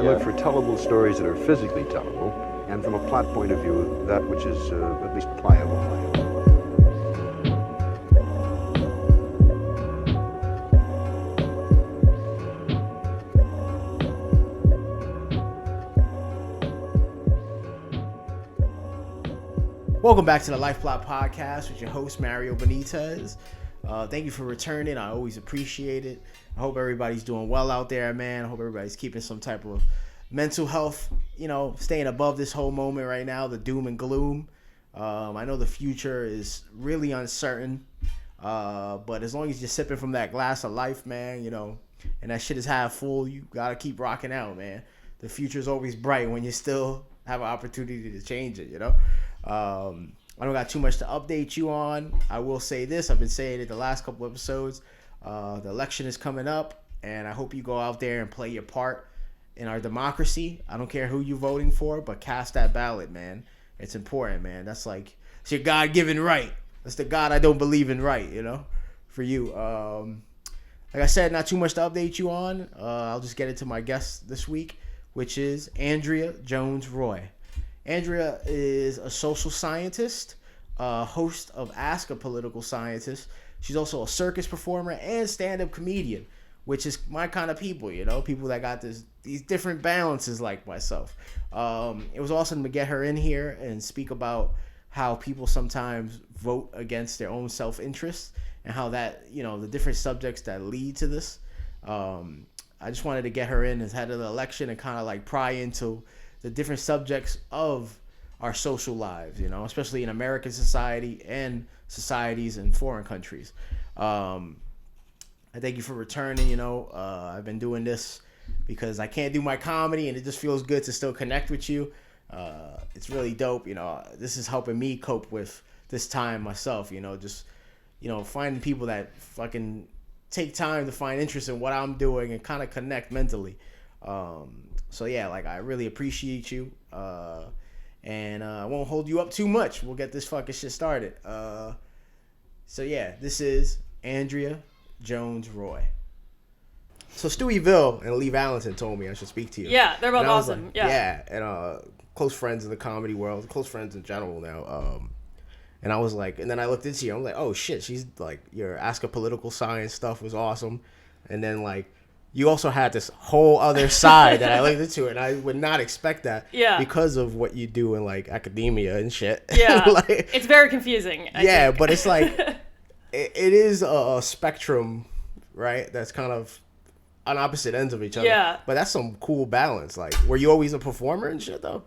look for tellable stories that are physically tellable, and from a plot point of view, that which is at least pliable. Welcome back to the Life Plot Podcast with your host, Mario Benitez. Thank you for returning. I always appreciate it. I hope everybody's doing well out there, man. I hope everybody's keeping some type of mental health, staying above this whole moment right now, the doom and gloom. I know the future is really uncertain, but as long as you're sipping from that glass of life, man, and that shit is half full, you got to keep rocking out, man. The future is always bright when you still have an opportunity to change it, I don't got too much to update you on. I will say this. I've been saying it the last couple episodes. The election is coming up, and I hope you go out there and play your part in our democracy. I don't care who you're voting for, but cast that ballot, man. It's important, man. It's your God-given right. That's the God I don't believe in right, for you. Like I said, not too much to update you on. I'll just get into my guest this week, which is Andrea Jones-Rooy. Andrea is a social scientist, host of Ask a Political Scientist. She's also a circus performer and stand-up comedian, which is my kind of people, people that got these different balances like myself. It was awesome to get her in here and speak about how people sometimes vote against their own self-interest and how that, the different subjects that lead to this. I just wanted to get her in as head of the election and kind of pry into the different subjects of our social lives, especially in American society and societies in foreign countries. I thank you for returning. I've been doing this because I can't do my comedy, and it just feels good to still connect with you. It's really dope. This is helping me cope with this time myself. Finding people that fucking take time to find interest in what I'm doing and kind of connect mentally. So yeah, I really appreciate you, and I won't hold you up too much. We'll get this fucking shit started. So yeah, this is Andrea Jones-Rooy. So Stewie'ville and Lee Valentin told me I should speak to you. Yeah, they're both awesome. Yeah, and close friends in the comedy world, close friends in general now. And I was and then I looked into you. I'm like, oh shit, she's your Ask a Political Science stuff was awesome, and then you also had this whole other side that I looked into, and I would not expect that because of what you do in academia and shit. Yeah, it's very confusing. I think. But it's it is a spectrum, right? That's kind of on opposite ends of each other. Yeah. But that's some cool balance. Were you always a performer and shit though?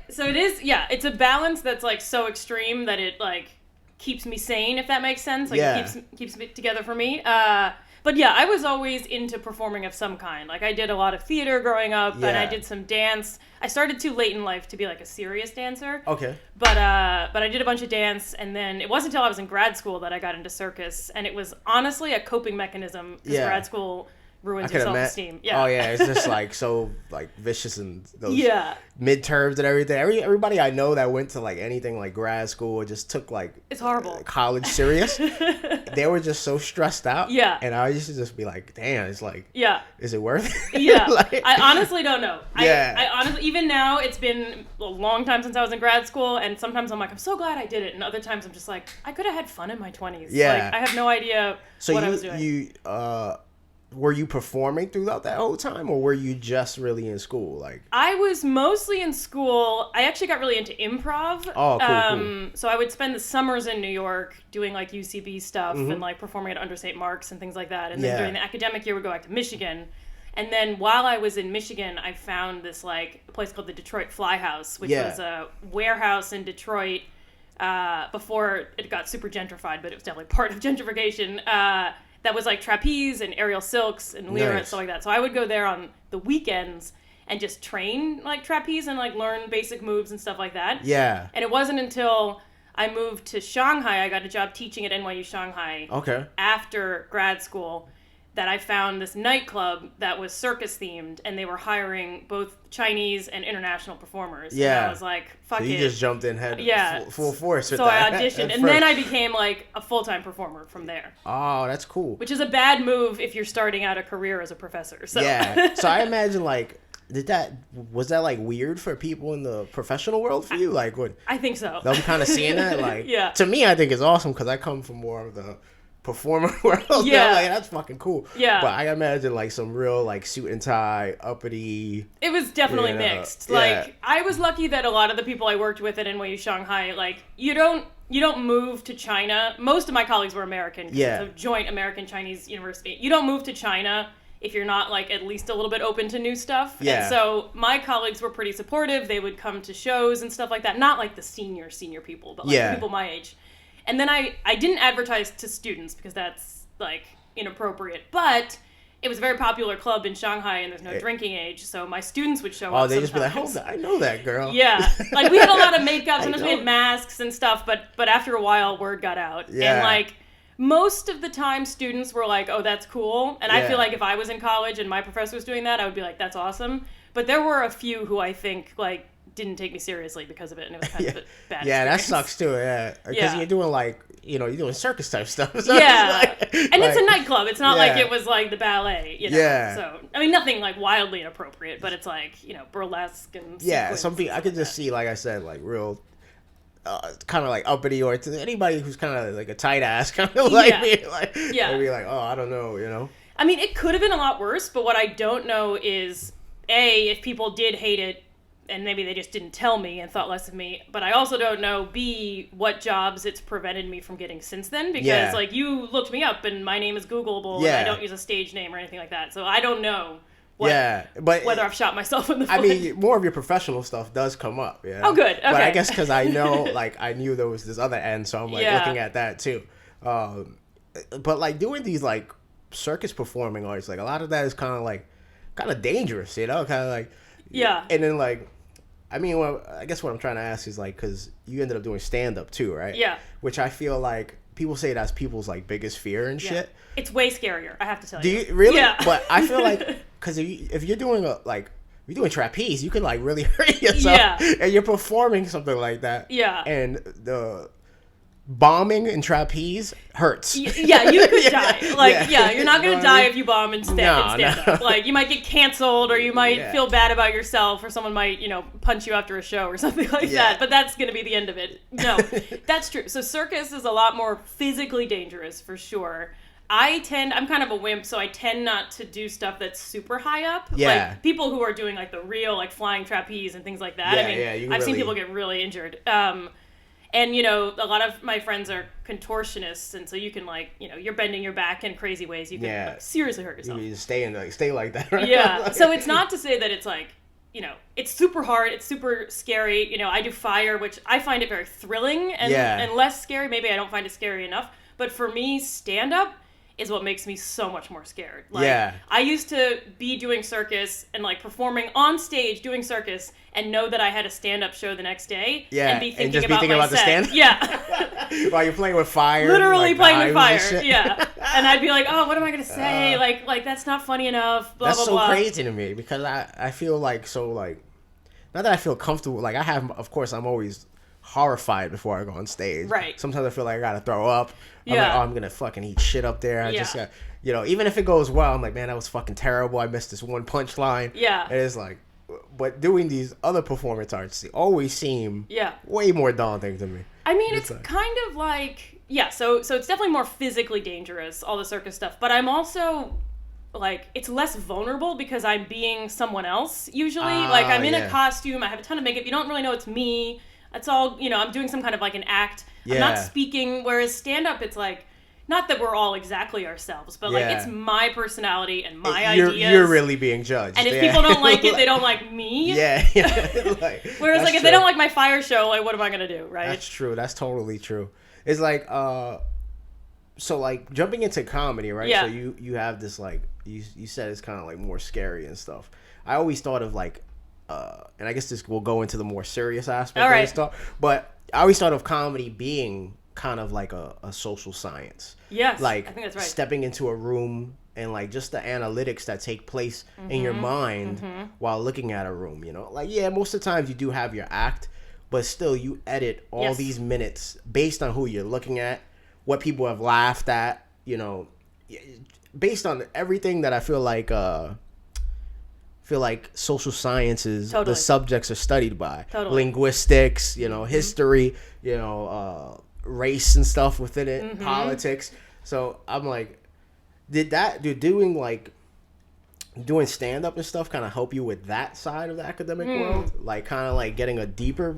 So it is. Yeah, it's a balance that's so extreme that it keeps me sane, if that makes sense. It keeps it together for me. But yeah, I was always into performing of some kind. I did a lot of theater growing up, and I did some dance. I started too late in life to be a serious dancer. Okay. But I did a bunch of dance, and then it wasn't until I was in grad school that I got into circus, and it was honestly a coping mechanism because grad school ruins your self-esteem. Yeah. Oh yeah, it's just so vicious and those midterms and everything. Everybody I know that went to anything grad school or just took it's horrible college serious, they were just so stressed out. Yeah. And I used to just be damn, it's is it worth it? Yeah. I honestly don't know. Yeah. I honestly, even now, it's been a long time since I was in grad school, and sometimes I'm I'm so glad I did it, and other times I'm just I could have had fun in my 20s. Yeah. I have no idea what I was doing. Were you performing throughout that whole time, or were you just really in school? I was mostly in school. I actually got really into improv. Oh, cool. So I would spend the summers in New York doing UCB stuff and performing at Under St. Mark's and things like that. And then during the academic year, we'd go back to Michigan. And then while I was in Michigan, I found this place called the Detroit Fly House, which was a warehouse in Detroit before it got super gentrified, but it was definitely part of gentrification. That was trapeze and aerial silks and lyra and stuff like that. So I would go there on the weekends and just train trapeze and learn basic moves and stuff like that. Yeah. And it wasn't until I moved to Shanghai, I got a job teaching at NYU Shanghai. Okay. After grad school, that I found this nightclub that was circus themed, and they were hiring both Chinese and international performers. Yeah. And I was fuck it. So you just jumped in full force with that. So I auditioned, and first. then I became a full-time performer from there. Oh, that's cool. Which is a bad move if you're starting out a career as a professor. So. Yeah. So I imagine was that like weird for people in the professional world for you? Like, what? I think so. Them kind of seeing that, like, yeah. To me, I think it's awesome because I come from more of the performer world. Yeah, like, that's fucking cool. Yeah, but I imagine like some real like suit and tie, uppity. It was definitely mixed. Like, I was lucky that a lot of the people I worked with at NYU Shanghai, like, you don't move to China. Most of my colleagues were American. Yeah. It's a joint American-Chinese university. You don't move to China if you're not, like, at least a little bit open to new stuff. Yeah. And so my colleagues were pretty supportive. They would come to shows and stuff like that. Not like the senior people, but like the people my age. And then I didn't advertise to students because that's, like, inappropriate. But it was a very popular club in Shanghai, and there's no drinking age, so my students would show up. Oh, they just be like, "Hold on, I know that girl." Yeah, like, we had a lot of makeup, sometimes we had masks and stuff, but after a while, word got out. Yeah. And, like, most of the time, students were like, "Oh, that's cool." And I feel like if I was in college and my professor was doing that, I would be like, "That's awesome." But there were a few who I think, like, didn't take me seriously because of it, and it was kind of a bad Yeah, that experience. sucks too, because you're doing, like, you're doing circus type stuff. So Yeah, like, and it's a nightclub. It's not like it was, like, the ballet, Yeah. So, I mean, nothing, like, wildly inappropriate, but it's, like, burlesque and some people, I could just see, like I said, like, real... kind of like uppity, or to anybody who's kind of like a tight ass, kind of like me, like, they'd be like, "Oh, I don't know," I mean, it could have been a lot worse, but what I don't know is, A, if people did hate it, and maybe they just didn't tell me and thought less of me, but I also don't know, B, what jobs it's prevented me from getting since then, because, like, you looked me up, and my name is Googleable, and I don't use a stage name or anything like that, so I don't know but whether I've shot myself in the foot. I mean, more of your professional stuff does come up. Oh, good. Okay. But I guess because I know, like, I knew there was this other end, so I'm, like, looking at that, too. But, like, doing these, like, circus performing arts, like, a lot of that is kind of dangerous, kind of like... Yeah. And then, like... I mean, well, I guess what I'm trying to ask is, like, because you ended up doing stand-up, too, right? Yeah. Which I feel like people say that's people's, like, biggest fear and shit. It's way scarier, I have to tell you. you. Do you? Really? Yeah. But I feel like, because if you're doing, if you're doing trapeze, you can, like, really hurt yourself. Yeah. And you're performing something like that. Yeah. And the bombing in trapeze hurts. Yeah, you could die. Like, you're not going to die if you bomb and stand No. up. Like, you might get canceled, or you might feel bad about yourself, or someone might, punch you after a show or something like that. But that's going to be the end of it. No, that's true. So circus is a lot more physically dangerous, for sure. I'm kind of a wimp, so I tend not to do stuff that's super high up. Yeah. Like, people who are doing, like, the real, like, flying trapeze and things like that. I've seen people get really injured. And, a lot of my friends are contortionists, and so you can, like, you're bending your back in crazy ways. You can like, seriously hurt yourself. You stay like that, right? Yeah. So it's not to say that it's, like, it's super hard. It's super scary. I do fire, which I find it very thrilling and less scary. Maybe I don't find it scary enough. But for me, stand-up is what makes me so much more scared. Like, I used to be doing circus and, like, performing on stage doing circus and know that I had a stand-up show the next day and be thinking about my the set. stand-up? Yeah. While you're playing with fire. Literally like, playing with fire. Yeah. And I'd be like, oh, what am I going to say? Like, that's not funny enough, blah, that's blah, blah. That's so crazy to me because I feel like so, like, not that I feel comfortable. Like, of course, I'm always horrified before I go on stage. Right. Sometimes I feel like I gotta throw up. I'm like, I'm gonna fucking eat shit up there. I just got, even if it goes well, I'm like, man, that was fucking terrible. I missed this one punchline. Yeah. And it's like, but doing these other performance arts, they always seem way more daunting to me. I mean, it's like, kind of like, so it's definitely more physically dangerous, all the circus stuff, but I'm also, like, it's less vulnerable because I'm being someone else, usually. Like, I'm in a costume, I have a ton of makeup, you don't really know it's me. That's all, I'm doing some kind of, like, an act. I'm not speaking, whereas stand-up, it's like, not that we're all exactly ourselves, but, like, it's my personality and my ideas. You're really being judged. And if people don't like it, they don't like me. Yeah. Whereas, like, if they don't like my fire show, like, what am I going to do, right? That's true. That's totally true. It's like, so, like, jumping into comedy, right? Yeah. So you have this, like, you said it's kind of, like, more scary and stuff. I always thought of, like, and I guess this will go into the more serious aspect of this stuff, but I always thought of comedy being kind of like a social science. Yes, like, I think that's right. Stepping into a room and, like, just the analytics that take place in your mind while looking at a room, Like, most of the times you do have your act, but still you edit all these minutes based on who you're looking at, what people have laughed at, based on everything that I feel like feel like social sciences, Totally. the subjects are studied by. Totally. Linguistics, history, race and stuff within it, politics. So I'm like, doing stand-up and stuff kind of help you with that side of the academic world? Like, kind of like getting a deeper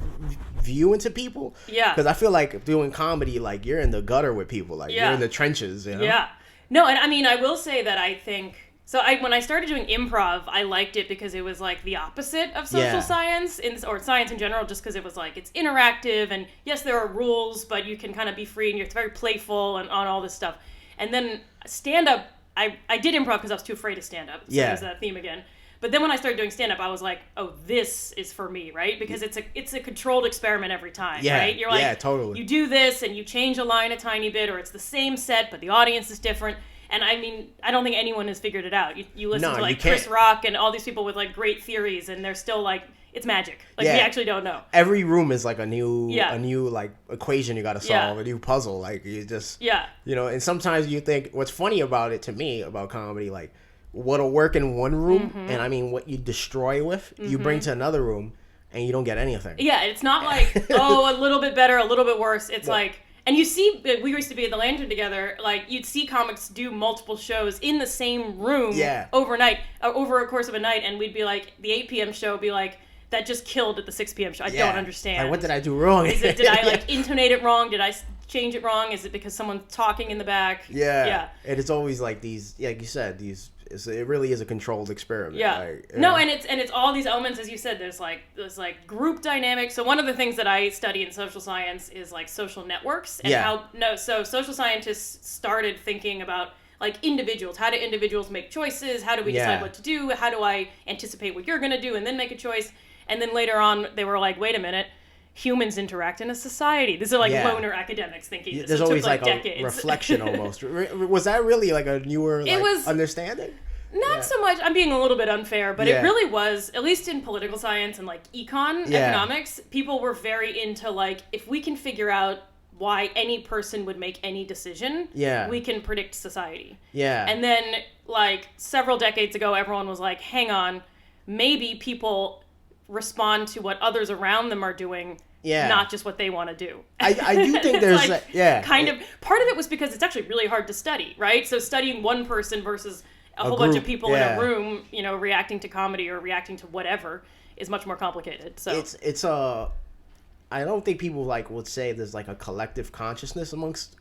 view into people? Yeah. Because I feel like doing comedy, like, you're in the gutter with people. Like, you're in the trenches, Yeah. No, and I mean, I will say that I think... So when I started doing improv, I liked it because it was like the opposite of social science, or science in general, just because it was like, it's interactive, and yes, there are rules, but you can kind of be free, and it's very playful and on all this stuff. And then stand-up... I did improv because I was too afraid to stand up. So there's that theme again. But then when I started doing stand up, I was like, oh, this is for me, right? Because it's a controlled experiment every time, right? You're like, totally. You do this and you change a line a tiny bit, or it's the same set, but the audience is different. And I mean, I don't think anyone has figured it out. You listen to like Chris Rock and all these people with like great theories, and they're still like, it's magic. Like, we actually don't know. Every room is like a new like equation you got to solve, a new puzzle. Like, you just, and sometimes you think, what's funny about it to me, about comedy, like, what'll work in one room, and I mean, what you destroy with, you bring to another room, and you don't get anything. Yeah, it's not like, a little bit better, a little bit worse. It's like, and you see, we used to be at the Lantern together, like, you'd see comics do multiple shows in the same room overnight, over a course of a night, and we'd be like, the 8 p.m. show would be like, that just killed at the 6 p.m. show. I don't understand. Like, what did I do wrong? Did I like intonate it wrong? Did I change it wrong? Is it because someone's talking in the back? Yeah. And it's always like these, like you said, it really is a controlled experiment. Yeah. Like, no, and it's all these elements, as you said. There's like group dynamics. So one of the things that I study in social science is like social networks and so social scientists started thinking about like individuals. How do individuals make choices? How do we decide what to do? How do I anticipate what you're going to do and then make a choice? And then later on, they were like, wait a minute, humans interact in a society. These are like loner academics thinking this. There's always like decades. A reflection almost. Was that really like a newer understanding? Not so much. I'm being a little bit unfair, but it really was, at least in political science and like economics, people were very into like, if we can figure out why any person would make any decision, we can predict society. Yeah. And then like several decades ago, everyone was like, hang on, maybe people respond to what others around them are doing, not just what they want to do. I do think there's like, kind of part of it was because it's actually really hard to study, right? So studying one person versus a whole bunch of people in a room, reacting to comedy or reacting to whatever is much more complicated. So it's I don't think people like would say there's like a collective consciousness amongst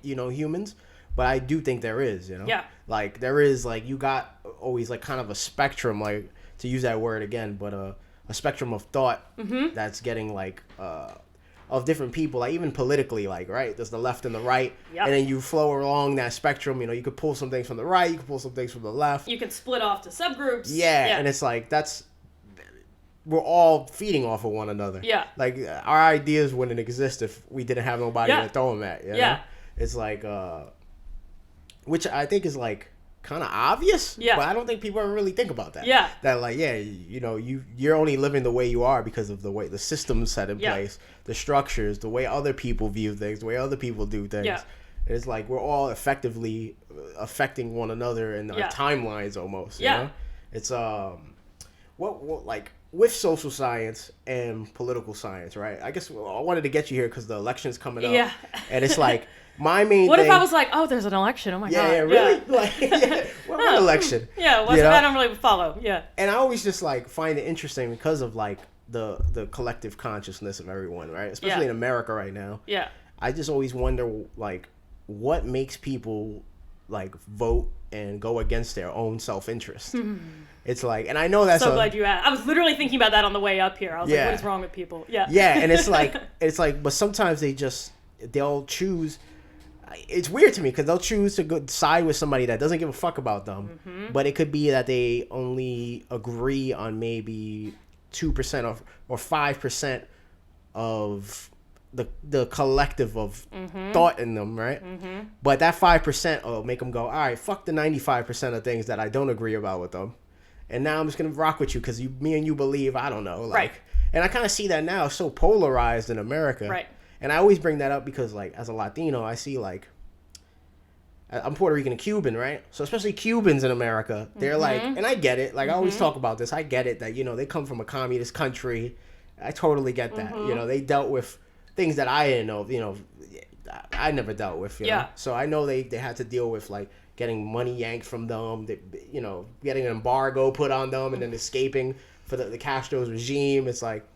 humans, but I do think there is, like there is, like, you got always like kind of a spectrum, like, to use that word again, but a spectrum of thought that's getting like of different people, like even politically, like, right, there's the left and the right, and then you flow along that spectrum. You could pull some things from the right, you can pull some things from the left, you can split off to subgroups, and it's like we're all feeding off of one another. Like, our ideas wouldn't exist if we didn't have nobody to throw them at. You know? It's like which I think is like kind of obvious, but I don't think people ever really think about that. That like, you're only living the way you are because of the way the system's set in place, the structures, the way other people view things, the way other people do things. It's like we're all effectively affecting one another in our timelines almost. You know? It's what like with social science and political science, right? I guess I wanted to get you here because the election's coming up, and it's like. My main What thing, if I was like, oh, there's an election? Oh my God. Yeah, really? Like, what election? I don't really follow. And I always just like find it interesting because of like the collective consciousness of everyone, right? Especially in America right now. I just always wonder like what makes people like vote and go against their own self-interest. It's like, and I know that's glad you asked. I was literally thinking about that on the way up here. I was like, what is wrong with people? And it's like, but sometimes they'll choose. It's weird to me because they'll choose to go side with somebody that doesn't give a fuck about them, but it could be that they only agree on maybe 2% or 5% of the collective of thought in them, right? But that 5% will make them go, all right, fuck the 95% of things that I don't agree about with them, and now I'm just gonna rock with you because me and you believe, I don't know, like, right? And I kind of see that now, so polarized in America, right? And I always bring that up because, like, as a Latino, I see, like, I'm Puerto Rican and Cuban, right? So especially Cubans in America, they're like, and I get it. Like I always talk about this. I get it that, they come from a communist country. I totally get that. They dealt with things that I didn't know, I never dealt with, you know? So I know they had to deal with like getting money yanked from them, getting an embargo put on them and then escaping for the Castro's regime. It's like,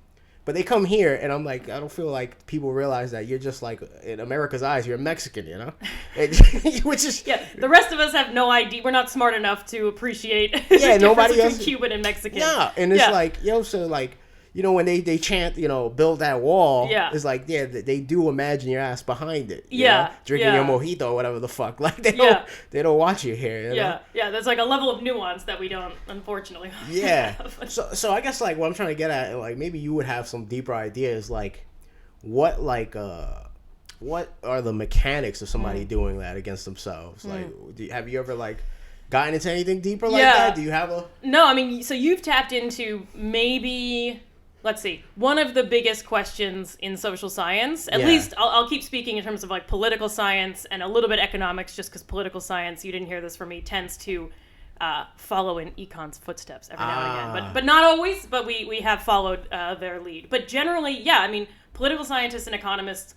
but they come here, and I'm like, I don't feel like people realize that you're just like, in America's eyes, you're a Mexican, which is the rest of us have no idea. We're not smart enough to appreciate nobody else Cuban and Mexican. Yeah, and it's like, so like, when they chant, build that wall, it's like, they do imagine your ass behind it. Drinking your mojito or whatever the fuck. Like, they don't watch you here. There's like a level of nuance that we don't, unfortunately. Have. So I guess, like, what I'm trying to get at, like, maybe you would have some deeper ideas, like, what are the mechanics of somebody doing that against themselves? Like, have you ever, like, gotten into anything deeper like that? Do you have a... No, I mean, so you've tapped into maybe... Let's see. One of the biggest questions in social science, at least I'll keep speaking in terms of like political science and a little bit economics, just because political science, you didn't hear this from me, tends to follow in econ's footsteps every now and again. But not always, but we have followed their lead. But generally, I mean, political scientists and economists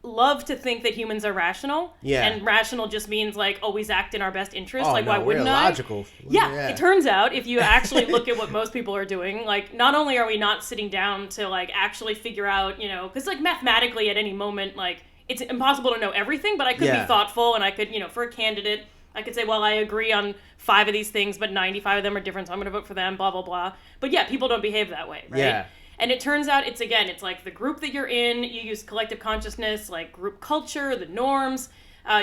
love to think that humans are rational. And rational just means like always act in our best interest. Why wouldn't I? Logical. It turns out if you actually look at what most people are doing, like not only are we not sitting down to like actually figure out, because like mathematically at any moment, like it's impossible to know everything, but I could be thoughtful and I could, for a candidate, I could say, well, I agree on 5 of these things, but 95 of them are different, so I'm going to vote for them, blah, blah, blah. But people don't behave that way, right? And it turns out it's like the group that you're in, you use collective consciousness, like group culture, the norms.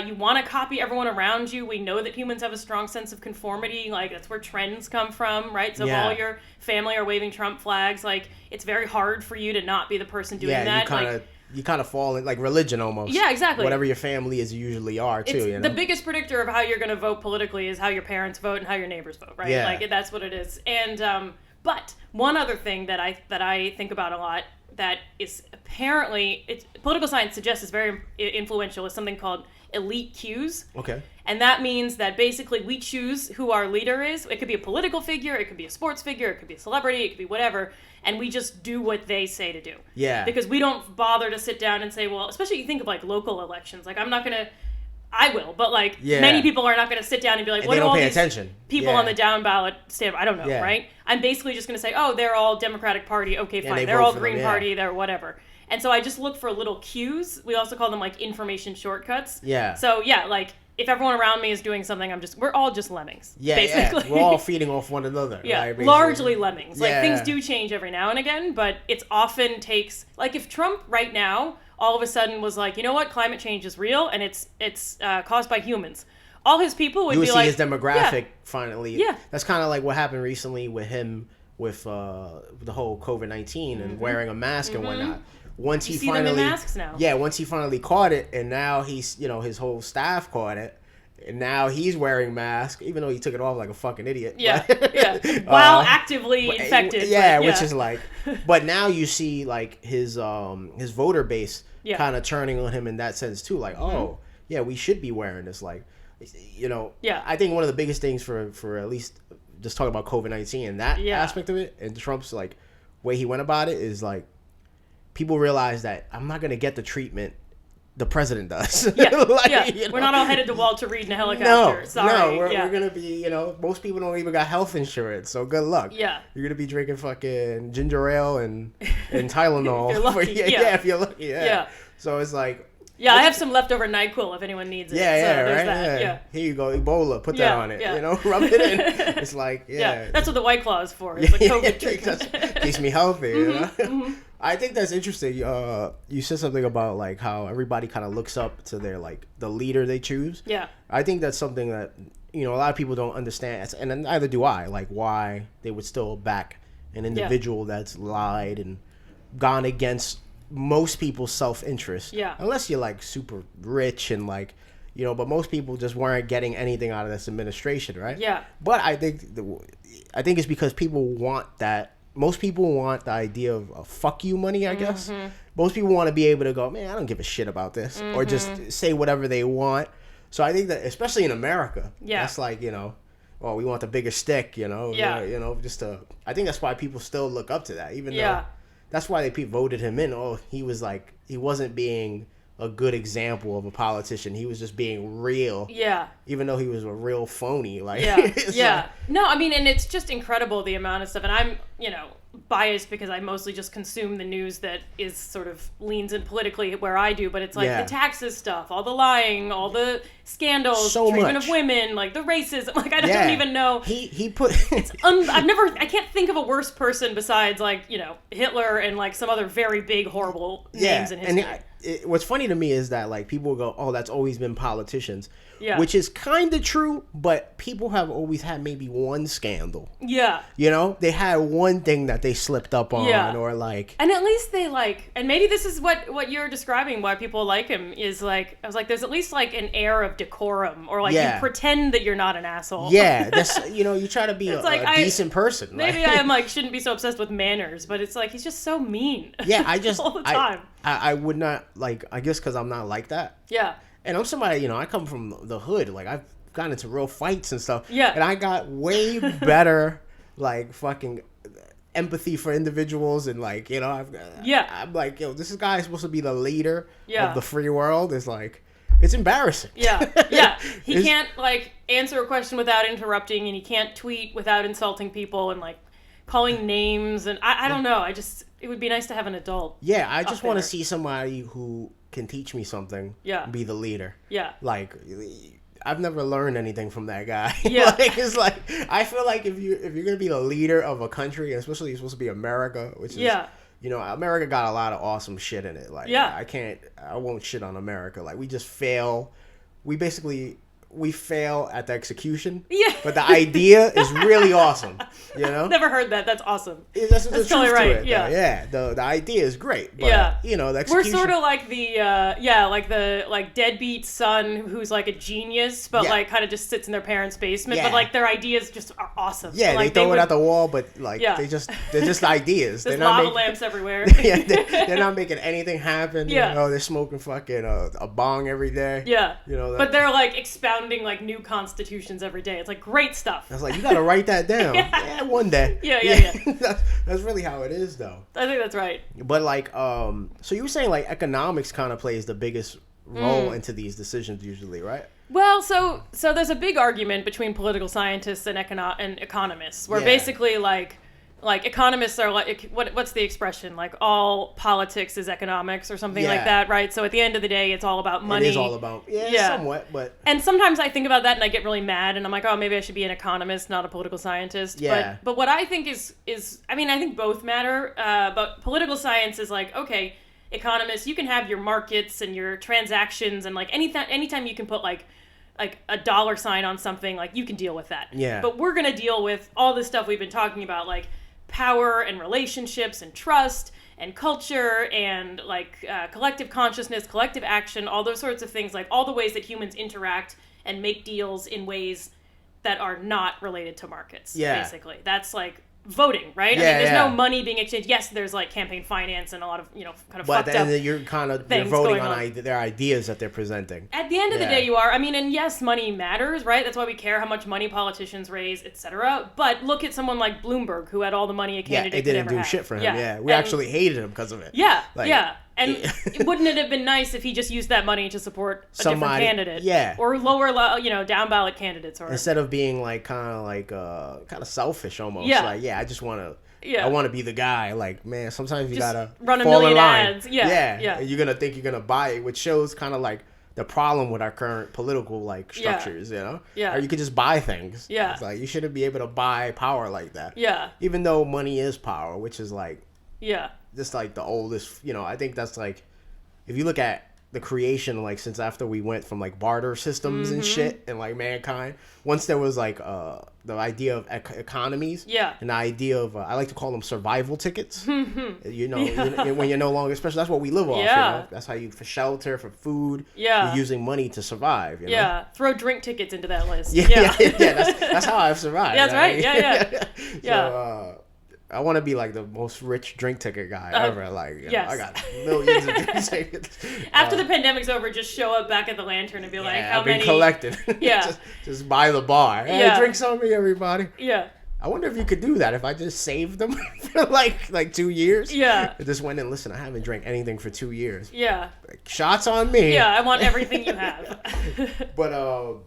You want to copy everyone around you. We know that humans have a strong sense of conformity. Like that's where trends come from, right? So if all your family are waving Trump flags, like it's very hard for you to not be the person doing that. You kind of fall in like religion almost. Yeah, exactly. Whatever your family is, you usually are too. The biggest predictor of how you're going to vote politically is how your parents vote and how your neighbors vote, right? Like that's what it is. And but one other thing that I think about a lot that is apparently political science suggests is very influential is something called elite cues. Okay. And that means that basically we choose who our leader is. It could be a political figure, it could be a sports figure, it could be a celebrity, it could be whatever, and we just do what they say to do. Yeah. Because we don't bother to sit down and say, well, especially you think of like local elections. Like I will, but like many people are not going to sit down and be like, what do all these people on the down ballot stand? I don't know, right? I'm basically just going to say, oh, they're all Democratic Party. Okay, fine. They're all Green Party. They're whatever. And so I just look for little cues. We also call them like information shortcuts. Yeah. So like if everyone around me is doing something, we're all just lemmings. Yeah, basically. We're all feeding off one another. Yeah, right, largely lemmings. Like things do change every now and again, but it often takes, like if Trump right now all of a sudden was like, you know what, climate change is real and it's caused by humans. All his people would be like... his demographic finally. Yeah. That's kind of like what happened recently with him with the whole COVID-19 and wearing a mask and whatnot. Once he finally... them in masks now. Yeah, once he finally caught it and now he's, his whole staff caught it. And now he's wearing masks, even though he took it off like a fucking idiot. Yeah, while actively infected. Yeah, which is like... But now you see like his voter base kind of turning on him in that sense too. Like, oh, yeah, we should be wearing this. Like, I think one of the biggest things for at least just talking about COVID-19 and that aspect of it and Trump's like way he went about it is like people realize that I'm not going to get the treatment the president does. We're not all headed to Walter Reed in a helicopter. We're going to be, most people don't even got health insurance, so good luck. Yeah. You're going to be drinking fucking ginger ale and Tylenol. If you're lucky. If you're lucky. Yeah. So it's like... Yeah, I have some leftover NyQuil if anyone needs it. Right? Here you go, Ebola, put that on it, rub it in. It's like, that's what the White Claw is for. It's like COVID treatment. Keeps me healthy, I think that's interesting. You said something about like how everybody kind of looks up to their like the leader they choose. Yeah. I think that's something that a lot of people don't understand, and neither do I. Like why they would still back an individual that's lied and gone against most people's self-interest. Yeah. Unless you're like super rich and like but most people just weren't getting anything out of this administration, right? Yeah. But I think it's because people want that. Most people want the idea of fuck you money, I guess. Most people want to be able to go, man, I don't give a shit about this. Or just say whatever they want. So I think that, especially in America, Yeah. that's like, well, we want the bigger stick, Yeah. I think that's why people still look up to that, even though Yeah. that's why they voted him in. Oh, he wasn't being a good example of a politician. He was just being real. Yeah. Even though he was a real phony. Like, Yeah. Yeah. like, No, I mean, and it's just incredible the amount of stuff. And I'm, biased because I mostly just consume the news that is sort of leans in politically where I do. But it's like the taxes stuff, all the lying, all the scandals, so treatment much of women, like the racism. Like, I don't even know. He put... I can't think of a worse person besides like, Hitler and like some other very big, horrible names in history. And what's funny to me is that like people will go, oh, that's always been politicians. Yeah. Which is kind of true, but people have always had maybe one scandal. Yeah. They had one thing that they slipped up on or like... And at least they like... And maybe this is what you're describing, why people like him, is like... I was like, there's at least like an air of decorum, or like you pretend that you're not an asshole. Yeah, that's... you try to be a decent person. Maybe I am like, shouldn't be so obsessed with manners, but it's like, he's just so mean. Yeah, I just... all the time. I would not, like... I guess because I'm not like that. Yeah. And I'm somebody, I come from the hood. Like, I've gotten into real fights and stuff. Yeah. And I got way better, like, fucking empathy for individuals. And, like, I'm like, this guy is supposed to be the leader of the free world. It's like, it's embarrassing. Yeah. Yeah. He can't, like, answer a question without interrupting, and he can't tweet without insulting people and, like, calling names. And I don't know. It would be nice to have an adult. Yeah, I just want to see somebody who can teach me something. Yeah. Be the leader. Yeah. Like, I've never learned anything from that guy. Yeah. Like, it's like, I feel like if you're gonna be the leader of a country, and especially you're supposed to be America, which is America got a lot of awesome shit in it. Like, I won't shit on America. Like, we just fail. We fail at the execution. Yeah. But the idea is really awesome. Never heard that. That's awesome. That's the totally truth right. To it. Yeah. Yeah. The idea is great. But, the execution. We're sort of like the deadbeat son who's like a genius, but like kind of just sits in their parents' basement. But like their ideas just are awesome. Yeah, like, they throw it at the wall, but like they're just ideas. There's lava lamps everywhere. Yeah, they're not making anything happen. Yeah. They're smoking fucking a bong every day. Yeah. But they're like expounding like new constitutions every day. It's like great stuff. I was like, you gotta write that down. Yeah, one day. Yeah. That's really how it is, though. I think that's right. But like, so you were saying like economics kind of plays the biggest role into these decisions usually, right? Well, so there's a big argument between political scientists and economists, where basically like economists are like, what's the expression? Like, all politics is economics or something like that, right? So at the end of the day, it's all about money. It is all about, somewhat, but... And sometimes I think about that and I get really mad and I'm like, oh, maybe I should be an economist, not a political scientist. Yeah. But what I think is I mean, I think both matter, but political science is like, okay, economists, you can have your markets and your transactions and like anytime you can put like a dollar sign on something, like you can deal with that. Yeah. But we're going to deal with all this stuff we've been talking about, like power and relationships and trust and culture and like collective consciousness, collective action, all those sorts of things, like all the ways that humans interact and make deals in ways that are not related to markets. Basically, that's like voting, right? I mean, there's no money being exchanged. Yes, there's like campaign finance and a lot of kind of fucked up. But you're voting on their ideas that they're presenting. At the end of the day, you are. I mean, and yes, money matters, right? That's why we care how much money politicians raise, etc. But look at someone like Bloomberg, who had all the money a candidate could ever have. It didn't do shit for him. Yeah, we actually hated him because of it. Yeah, And wouldn't it have been nice if he just used that money to support a different candidate? Yeah. Or lower, down ballot candidates, or instead of being like kind of selfish almost. Yeah. Like, I just want to. Yeah. I want to be the guy. Like, man, sometimes you gotta run a fall million in line. ads. Yeah. And you're gonna think you're gonna buy it, which shows kind of like the problem with our current political like structures. Yeah. Or you could just buy things. Yeah. It's like you shouldn't be able to buy power like that. Yeah. Even though money is power, which is like. Yeah. Just like the oldest. I think that's like. If you look at the creation, like since after we went from like barter systems and shit and like mankind, once there was like the idea of economies and the idea of I like to call them survival tickets. When you're no longer, especially that's what we live off. That's how you for shelter, for food. Yeah, you're using money to survive. Throw drink tickets into that list. Yeah. That's how I've survived. That's right. Yeah. So, I want to be like the most rich drink ticket guy ever. Like, you know, yes. I got millions of drink tickets. After the pandemic's over, just show up back at the Lantern and be like, how I've been many? collected. Yeah. just buy the bar. Hey, Yeah. drinks on me, everybody. Yeah. I wonder if you could do that if I just saved them for like 2 years. Yeah. I just went and listen. I haven't drank anything for 2 years. Yeah. Like, shots on me. Yeah, I want everything you have. But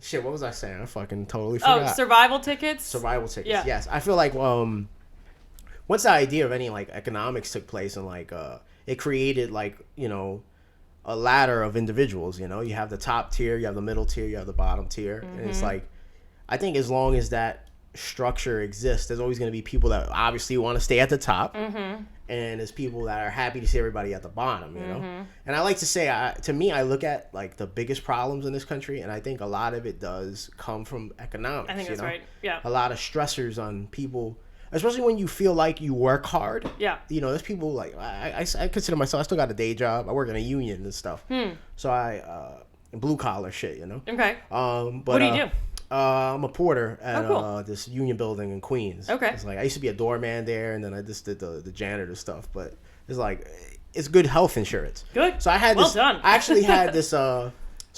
shit, what was I saying? I fucking totally forgot. Oh, survival tickets? Survival tickets. Yeah. Yes, I feel like once the idea of any like economics took place and like it created like, you know, a ladder of individuals. You know, you have the top tier, you have the middle tier, you have the bottom tier, and it's like, I think as long as that structure exists, there's always going to be people that obviously want to stay at the top, and there's people that are happy to see everybody at the bottom, you know. And I like to say, to me, I look at like the biggest problems in this country, and I think a lot of it does come from economics. I think you that's know? right. Yeah. A lot of stressors on people, especially when you feel like you work hard. Yeah. You know, there's people like I consider myself. I still got a day job. I work in a union and stuff. So I blue collar shit. You know. Okay. But What do you do? I'm a porter at cool. this union building in Queens. Okay. It's like I used to be a doorman there, and then I just did the janitor stuff. But it's like it's good health insurance. Good. So I had Well this. done. I actually had this. So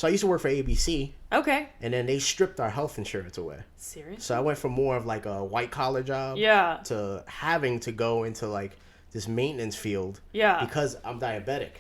I used to work for ABC, Okay. and then they stripped our health insurance away. Seriously? So I went from more of like a white collar job, Yeah. to having to go into like this maintenance field, Yeah. because I'm diabetic.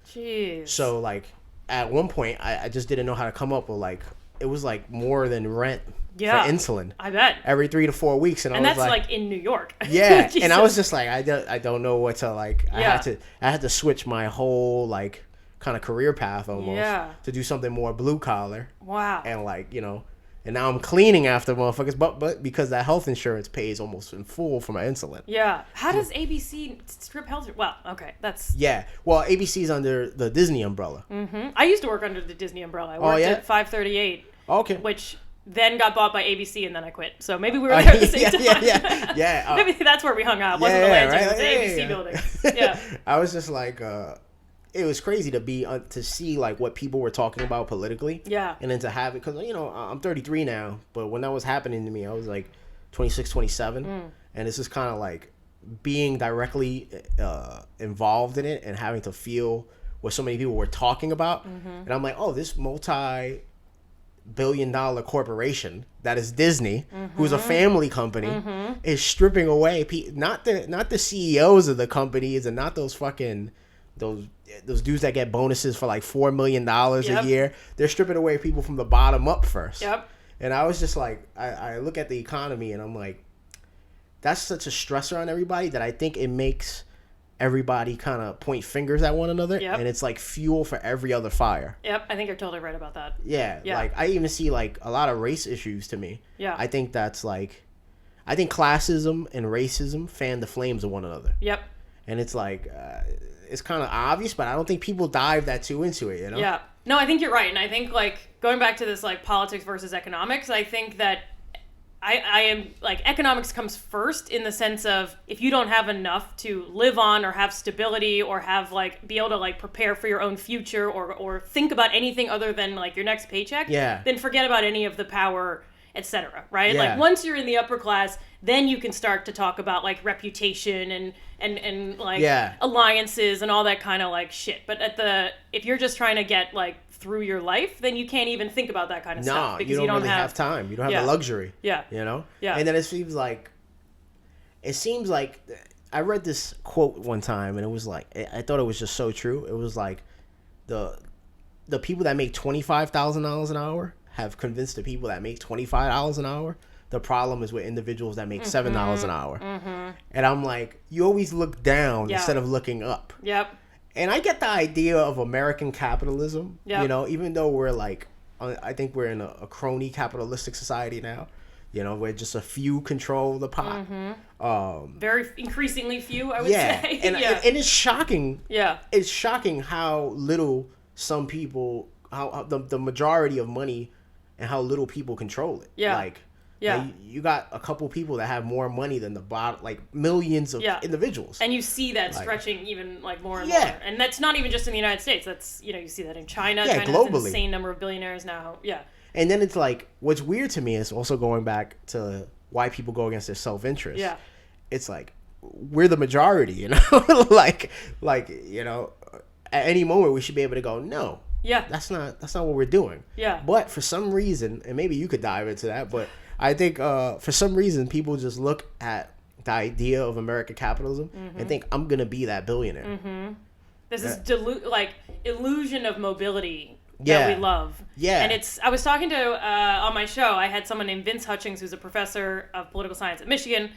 Jeez. So like at one point I just didn't know how to come up with like, it was like more than rent Yeah. for insulin I bet. every 3 to 4 weeks, and I And was that's like in New York. yeah, and I was Jesus. just like I don't know what to like. Yeah. I had to switch my whole like kind of career path almost, Yeah. to do something more blue collar. Wow. And like, you know, and now I'm cleaning after motherfuckers, but because that health insurance pays almost in full for my insulin. Yeah. How does ABC strip health? Well, okay. That's. Yeah. Well, ABC's under the Disney umbrella. I used to work under the Disney umbrella. I worked yeah? at 538, Okay. which then got bought by ABC, and then I quit. So maybe we were there at the same time. Yeah. Maybe that's where we hung out. It wasn't Yeah, the Lantern, right? it was the Yeah. ABC building. Yeah. I was just like, it was crazy to be to see like what people were talking about politically. Yeah. And then to have it, because, you know, I'm 33 now, but when that was happening to me, I was like 26, 27. And this is kind of like being directly involved in it and having to feel what so many people were talking about. And I'm like, oh, this multi-billion-dollar corporation that is Disney, who's a family company, is stripping away not the CEOs of the companies, and not those fucking those dudes that get bonuses for like $4 million a year. They're stripping away people from the bottom up first. Yep. And I was just like, I look at the economy and I'm like, that's such a stressor on everybody that I think it makes everybody kind of point fingers at one another. Yep. And it's like fuel for every other fire. Yep. I think you're totally right about that. Yeah. Like I even see like a lot of race issues to me. Yeah. I think that's like, I think classism and racism fan the flames of one another. Yep. And it's like, it's kind of obvious, but I don't think people dive that too into it, you know? Yeah. No, I think you're right. And I think, like, going back to this, like, politics versus economics, I think that I am, like, economics comes first in the sense of if you don't have enough to live on or have stability or have, like, be able to, like, prepare for your own future or think about anything other than, like, your next paycheck, then forget about any of the power, etc. Right? Yeah. Like, once you're in the upper class, then you can start to talk about, like, reputation and like alliances and all that kind of like shit. But if you're just trying to get like through your life, then you can't even think about that kind of stuff because you don't really have time. You don't have the luxury. Yeah. You know? Yeah. And then it seems like I read this quote one time and it was like, I thought it was just so true. It was like the people that make $25,000 an hour have convinced the people that make $25 an hour the problem is with individuals that make $7 an hour. And I'm like, you always look down instead of looking up. Yep. And I get the idea of American capitalism, you know, even though we're like, I think we're in a crony capitalistic society now, you know, where just a few control the pot. Very increasingly few, I would say. And it's shocking. Yeah. It's shocking how little some people, how the majority of money and how little people control it. Yeah. Like, yeah, you got a couple people that have more money than the bottom, like millions of individuals. And you see that stretching even like more and more. And that's not even just in the United States. That's, you know, you see that in China. Yeah, China globally. has an insane number of billionaires now. Yeah. And then it's like, what's weird to me is also going back to why people go against their self-interest. Yeah. it's like we're the majority, you know, like you know, at any moment we should be able to go, no, yeah, that's not what we're doing. Yeah. But for some reason, and maybe you could dive into that, but I think for some reason people just look at the idea of American capitalism and think I'm gonna be that billionaire. There's this illusion of mobility that we love. Yeah. And I was talking to, on my show, I had someone named Vince Hutchings, who's a professor of political science at Michigan,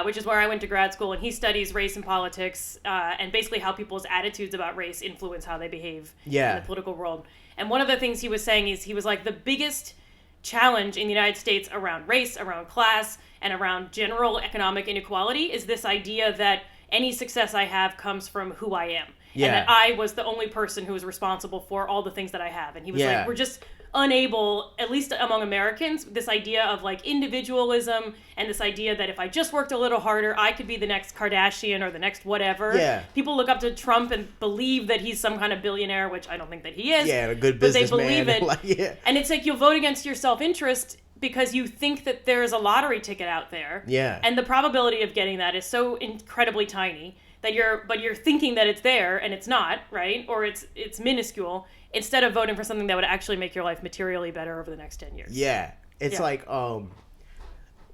which is where I went to grad school, and he studies race and politics, and basically how people's attitudes about race influence how they behave in the political world. And one of the things he was saying is, he was like, the biggest challenge in the United States around race, around class, and around general economic inequality is this idea that any success I have comes from who I am. And that I was the only person who was responsible for all the things that I have. And he was like, we're just unable, at least among Americans, this idea of like individualism and this idea that if I just worked a little harder, I could be the next Kardashian or the next whatever. Yeah. People look up to Trump and believe that he's some kind of billionaire, which I don't think that he is. Yeah, a good businessman. But they believe it. Like, and it's like you'll vote against your self-interest because you think that there is a lottery ticket out there. Yeah. And the probability of getting that is so incredibly tiny that you're thinking that it's there and it's not, right? Or it's minuscule, instead of voting for something that would actually make your life materially better over the next 10 years. Yeah. It's like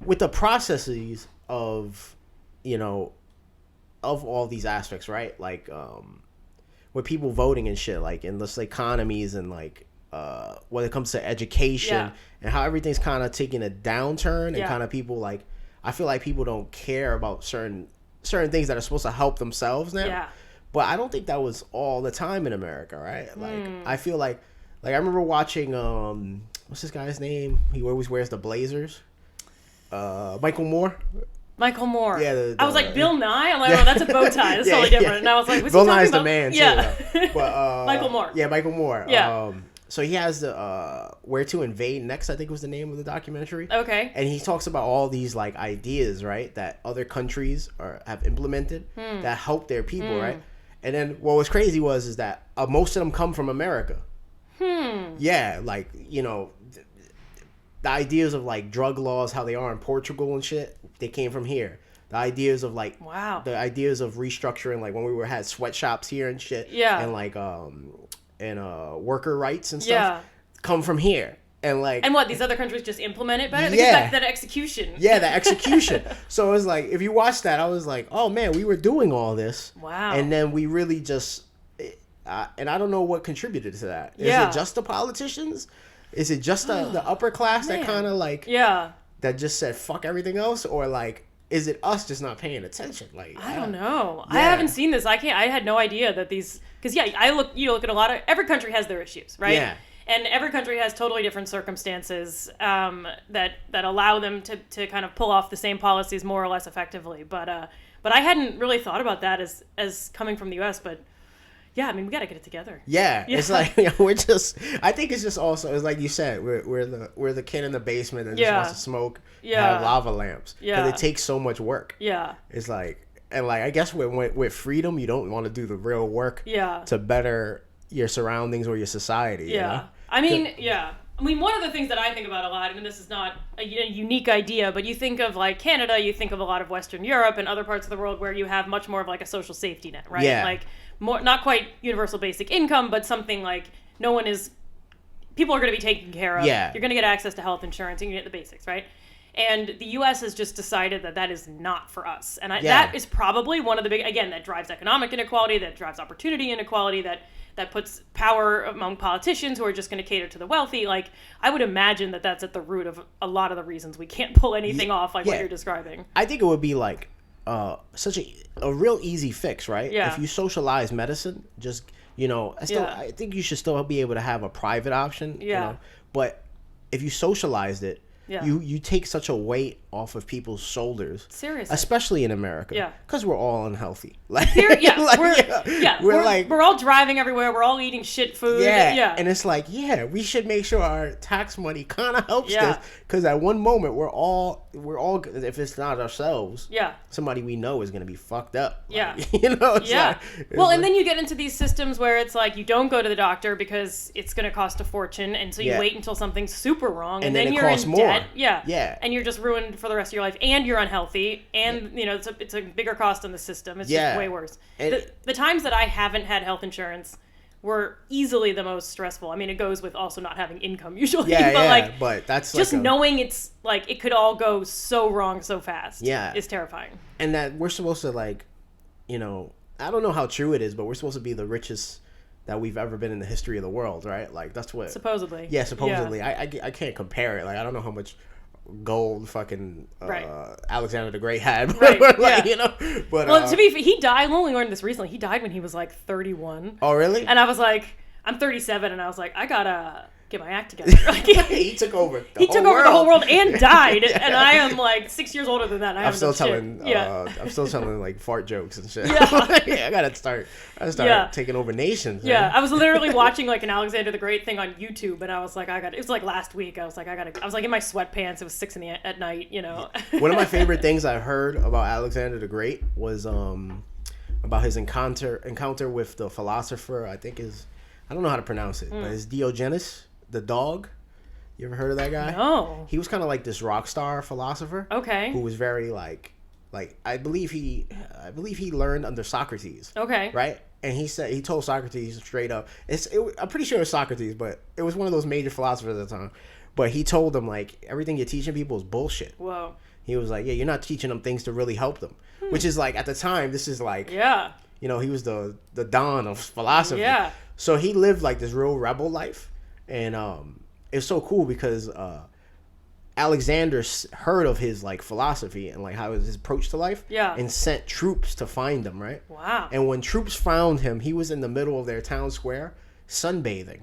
with the processes of, you know, of all these aspects, right? Like with people voting and shit, like in this economies and like when it comes to education and how everything's kind of taking a downturn and kind of people like, I feel like people don't care about certain things that are supposed to help themselves now. Yeah. But I don't think that was all the time in America, right? Like I feel like I remember watching what's this guy's name? He always wears the blazers. Michael Moore. Yeah, I was like, Bill Nye? I'm like, oh, that's a bow tie. That's totally different. And I was like, what's Bill he talking Nye's about? the man, too. Yeah. But, Michael Moore. Yeah, Michael Moore. Yeah. So he has the Where to Invade Next, I think was the name of the documentary. Okay. And he talks about all these like ideas, right, that other countries have implemented that help their people, right? And then what was crazy is that most of them come from America. Yeah, like, you know, the ideas of like drug laws, how they are in Portugal and shit, they came from here. The ideas of like the ideas of restructuring, like when we had sweatshops here and shit. Yeah. And like worker rights and stuff come from here. And like, and what, these other countries just implement it better? Because that execution. Yeah, the execution. So it was like, if you watch that, I was like, oh man, we were doing all this. Wow. And then we really just, and I don't know what contributed to that. Is it just the politicians? Is it just the upper class that kind of like, that just said fuck everything else? Or like, is it us just not paying attention? Like, I don't know. Yeah. I haven't seen this. I had no idea that these, because you look at a lot of, every country has their issues, right? Yeah. And every country has totally different circumstances that allow them to kind of pull off the same policies more or less effectively. But I hadn't really thought about that as coming from the U.S. But yeah, I mean, we got to get it together. Yeah, it's like, you know, we're just. I think it's just also, it's like you said, we're the kid in the basement that just wants to smoke, have lava lamps. Yeah, because it takes so much work. Yeah, it's like, and like I guess with freedom, you don't want to do the real work. Yeah, to better your surroundings or your society. Yeah. You know? I mean, one of the things that I think about a lot, and this is not a unique idea, but you think of like Canada, you think of a lot of Western Europe and other parts of the world where you have much more of like a social safety net, right? Yeah. Like more, not quite universal basic income, but something like people are going to be taken care of. Yeah. You're going to get access to health insurance and you get the basics, right? And the U.S. has just decided that is not for us. And that is probably one of the big, again, that drives economic inequality, that drives opportunity inequality, that puts power among politicians who are just going to cater to the wealthy. Like, I would imagine that that's at the root of a lot of the reasons we can't pull anything off like what you're describing. I think it would be like such a real easy fix, right? Yeah. If you socialize medicine, just, you know, I think you should still be able to have a private option. Yeah. You know? But if you socialized it, you take such a weight off of people's shoulders. Seriously. Especially in America. Yeah. Because we're all unhealthy. Like, we're all driving everywhere. We're all eating shit food. Yeah. Yeah. And it's like, we should make sure our tax money kind of helps this. Because at one moment, we're all, if it's not ourselves, somebody we know is going to be fucked up. Like, you know? And then you get into these systems where it's like, you don't go to the doctor because it's going to cost a fortune. And so you wait until something's super wrong. And then you're in debt. Yeah. And you're just ruined for the rest of your life, and you're unhealthy, and you know it's a bigger cost on the system. It's just way worse. The times that I haven't had health insurance were easily the most stressful. I mean, it goes with also not having income usually. But that's just knowing it's like it could all go so wrong so fast. Yeah, is terrifying. And that we're supposed to like, you know, I don't know how true it is, but we're supposed to be the richest that we've ever been in the history of the world, right? Like that's what supposedly. Yeah, supposedly. Yeah. I can't compare it. Like I don't know how much gold fucking Alexander the Great had, you know. But to be fair, he died. I only learned this recently. He died when he was like 31. Oh, really? And I was like, I'm 37, and I was like, I gotta get my act together. Like, he took over. The whole world and died, and I am like 6 years older than that. I'm still telling like fart jokes and shit. Yeah, I gotta start taking over nations. Yeah, man. I was literally watching like an Alexander the Great thing on YouTube, and I was like, it was like last week. I was like, I was like in my sweatpants. It was 6 at night. You know. One of my favorite things I heard about Alexander the Great was about his encounter with the philosopher. I don't know how to pronounce it, but it's Diogenes. The dog. You ever heard of that guy? No. He was kind of like this rock star philosopher. Okay. Who was very like I believe he learned under Socrates. Okay. Right? And he told Socrates straight up. I'm pretty sure it was Socrates, but it was one of those major philosophers at the time. But he told them like everything you're teaching people is bullshit. Whoa. He was like, yeah, you're not teaching them things to really help them. Which is like at the time, this is like you know, he was the Don of philosophy. Yeah. So he lived like this real rebel life. And it's so cool because Alexander heard of his like philosophy and like how his approach to life, and sent troops to find him, right? Wow! And when troops found him, he was in the middle of their town square sunbathing.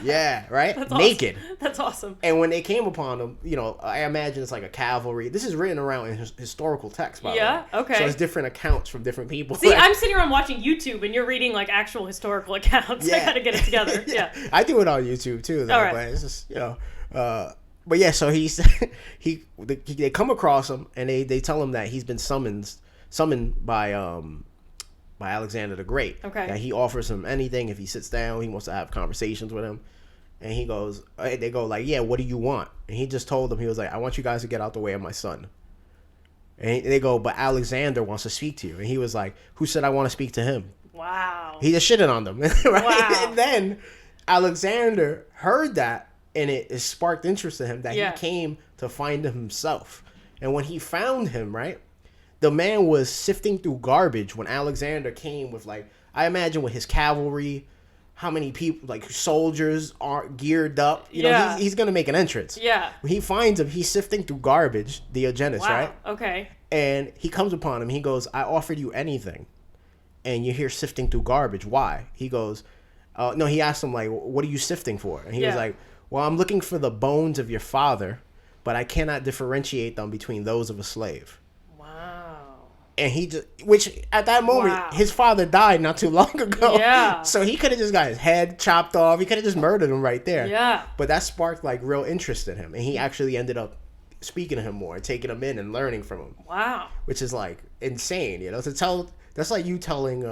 Yeah, right. That's naked. Awesome. That's awesome. And when they came upon him, you know, I imagine it's like a cavalry. This is written around in historical text, by the way. Yeah. Okay. So it's different accounts from different people. See, I'm sitting around watching YouTube, and you're reading like actual historical accounts. Yeah. I gotta get it together. Yeah. I do it on YouTube too, though. All right. But it's just, you know. But yeah, so they come across him, and they tell him that he's been summoned by Alexander the Great. Okay. That he offers him anything if he sits down. He wants to have conversations with him. And they go like, yeah, what do you want? And he just told them, he was like, I want you guys to get out the way of my son. And they go, but Alexander wants to speak to you. And he was like, who said I want to speak to him? Wow. He just shitted on them. Right? Wow. And then Alexander heard that, and it sparked interest in him that he came to find him himself. And when he found him, right, the man was sifting through garbage when Alexander came with, like, I imagine with his cavalry, how many people, like soldiers, are geared up. You know, he's going to make an entrance. Yeah. When he finds him, he's sifting through garbage, Diogenes, right? Okay. And he comes upon him. He goes, I offered you anything. And you're here sifting through garbage. Why? He goes, no, he asked him, like, what are you sifting for? And he was like, well, I'm looking for the bones of your father, but I cannot differentiate them between those of a slave. And he just, which at that moment, his father died not too long ago. Yeah. So he could have just got his head chopped off. He could have just murdered him right there. Yeah. But that sparked like real interest in him. And he actually ended up speaking to him more and taking him in and learning from him. Wow. Which is like insane, you know, that's like you telling,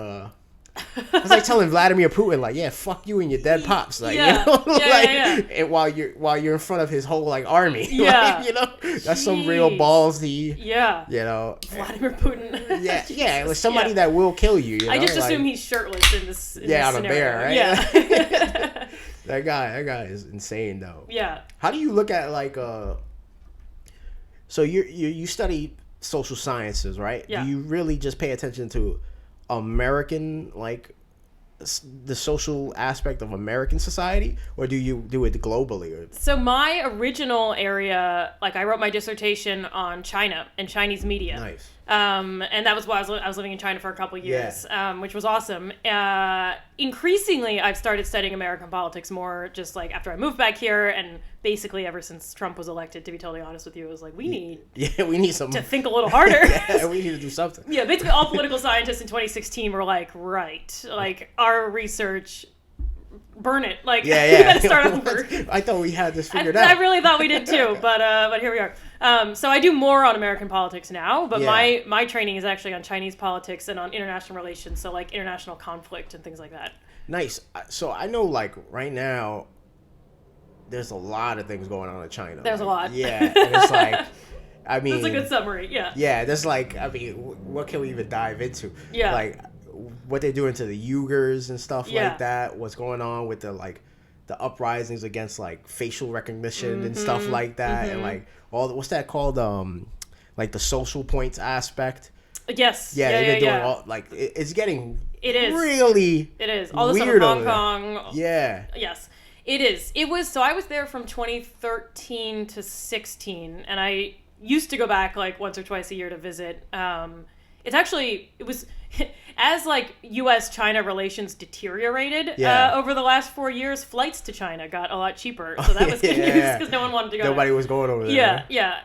it's like telling Vladimir Putin, like, yeah, fuck you and your dead pops, like, you know, and while you're in front of his whole like army, like, you know, that's some real ballsy, you know, Vladimir Putin, like somebody that will kill you. You know? I just assume he's shirtless in this. In this on scenario. a bear, right? Yeah. that guy is insane though. Yeah. How do you look at like so you study social sciences, right? Yeah. Do you really just pay attention to American, like the social aspect of American society, or do you do it globally? So my original area, like I wrote my dissertation on China and Chinese media. Nice. And that was why I was living in China for a couple of years, which was awesome. Increasingly, I've started studying American politics more, just like after I moved back here, and basically ever since Trump was elected. To be totally honest with you, it was like we need some to think a little harder. We need to do something. Yeah, basically all political scientists in 2016 were like, like our research. Burn it. Like, you gotta start over. I thought we had this figured out. I really thought we did too, but here we are. So I do more on American politics now, but my training is actually on Chinese politics and on international relations, so like international conflict and things like that. Nice. So I know, like, right now, there's a lot of things going on in China. There's a lot. Yeah, and it's like, I mean, that's a good summary. Yeah. Yeah, that's like, I mean, what can we even dive into? Yeah. Like, what they're doing to the Uyghurs and stuff Yeah. like that. What's going on with the uprisings against like facial recognition and stuff like that, and like what's that called? Like the social points aspect. Yes. Yeah, Yeah. they've been doing yeah. all like it's getting. It is really. It is all the stuff weird in Hong over there. Kong. Yeah. Yes. It is. It was. So I was there from 2013 to 16, and I used to go back like once or twice a year to visit. It was as like U.S.-China relations deteriorated over the last 4 years. Flights to China got a lot cheaper, so that was good news because no one wanted to go. Nobody was going over there. Yeah.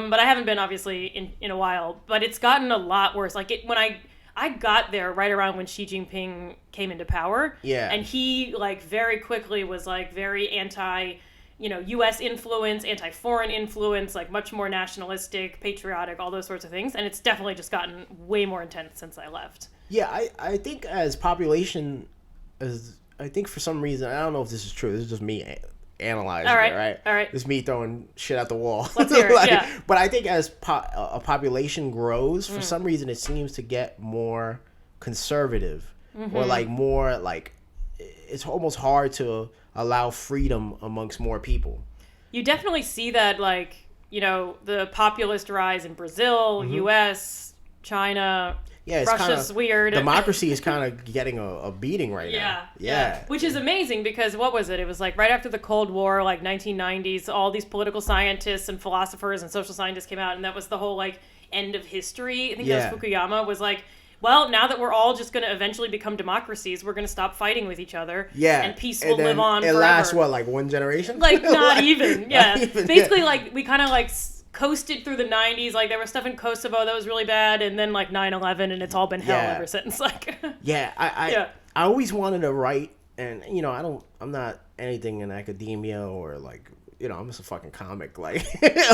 But I haven't been obviously in a while. But it's gotten a lot worse. Like when I got there right around when Xi Jinping came into power. Yeah. And he like very quickly was like very anti, U.S. influence, anti-foreign influence, like much more nationalistic, patriotic, all those sorts of things. And it's definitely just gotten way more intense since I left. Yeah, I think as population, I think for some reason, I don't know if this is true. This is just me analyzing it, right? All right. This is me throwing shit at the wall. Let's hear it, yeah. But I think as a population grows, for some reason, it seems to get more conservative or like more like it's almost hard to allow freedom amongst more people. You definitely see that, like, the populist rise in Brazil, U.S., China. Yeah, it's Russia's weird. Democracy is kind of getting a beating right now. Yeah. Which is amazing because what was it? It was like right after the Cold War, like 1990s, all these political scientists and philosophers and social scientists came out, and that was the whole like end of history. I think that was Fukuyama was like, well, now that we're all just going to eventually become democracies, we're going to stop fighting with each other. Yeah. And peace will live on forever. It lasts, what, like one generation? Like, not even. Yeah. Not even, basically, like, we kind of like coasted through the 90s. Like, there was stuff in Kosovo that was really bad, and then like 9/11, and it's all been hell ever since. Like, I always wanted to write, and I'm not anything in academia or like, I'm just a fucking comic. Like,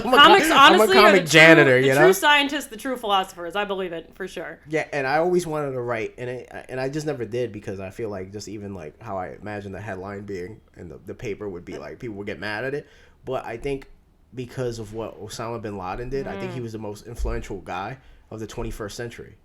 comics, honestly, I'm a comic janitor. The true scientists, the true philosophers. I believe it for sure. Yeah, and I always wanted to write, and I just never did because I feel like just even like how I imagine the headline being and the paper would be like people would get mad at it. But I think because of what Osama bin Laden did, I think he was the most influential guy of the 21st century.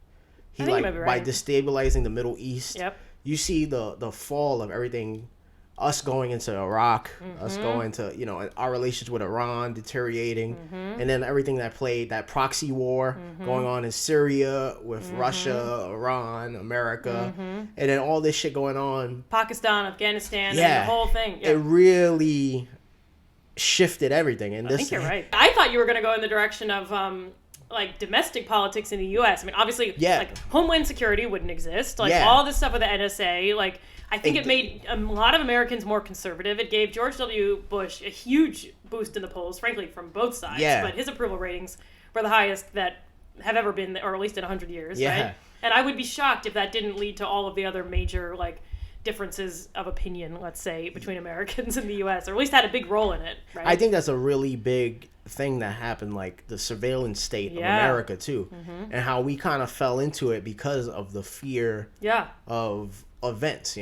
He like by destabilizing the Middle East. Yep. You see the fall of everything. Us going into Iraq, us going to, our relations with Iran deteriorating, and then everything that proxy war going on in Syria with Russia, Iran, America, and then all this shit going on. Pakistan, Afghanistan, and the whole thing. Yeah. It really shifted everything. And I think you're right. I thought you were going to go in the direction of like domestic politics in the U.S. I mean, obviously, like Homeland Security wouldn't exist. Like all this stuff with the NSA, like I think it made a lot of Americans more conservative. It gave George W. Bush a huge boost in the polls, frankly, from both sides. Yeah. But his approval ratings were the highest that have ever been, or at least in 100 years, right? And I would be shocked if that didn't lead to all of the other major, like, differences of opinion, let's say, between Americans and the U.S., or at least had a big role in it, right? I think that's a really big thing that happened, like the surveillance state of America, too, and how we kind of fell into it because of the fear of events,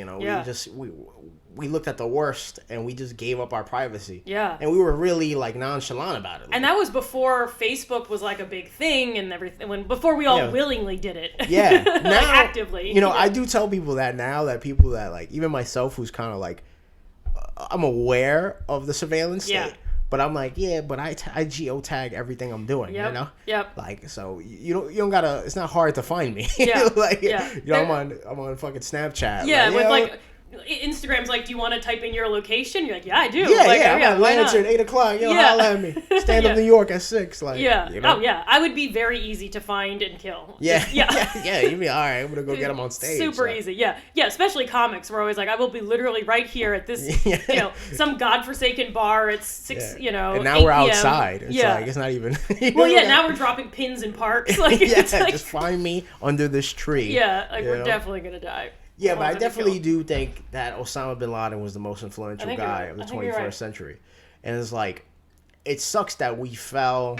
we looked at the worst and we just gave up our privacy. Yeah. And we were really like nonchalant about it. And that was before Facebook was like a big thing and everything, before we all willingly did it. Yeah. Now, like actively. I do tell people that now, that people that like, even myself who's kind of like, I'm aware of the surveillance state. But I'm like, but I geotag everything I'm doing, Yep. Like, so you don't gotta. It's not hard to find me. Yeah. Like, I'm on fucking Snapchat. Yeah, like Instagram's like, do you want to type in your location? You're like, yeah, I do. Yeah, like, I'm at Lansing at 8 o'clock. Holla at me. Stand up New York at 6. Like, Oh yeah, I would be very easy to find and kill. Yeah. You'd be all right. I'm gonna go get them on stage. Super easy. Yeah. Especially comics. We're always like, I will be literally right here at this, some godforsaken bar at 6. And now we're outside. It's like it's not even. Now we're dropping pins in parks. Like, just find me under this tree. Yeah, like we're definitely gonna die. Yeah, but I definitely do think that Osama bin Laden was the most influential guy of the 21st century. And it's like, it sucks that we fell.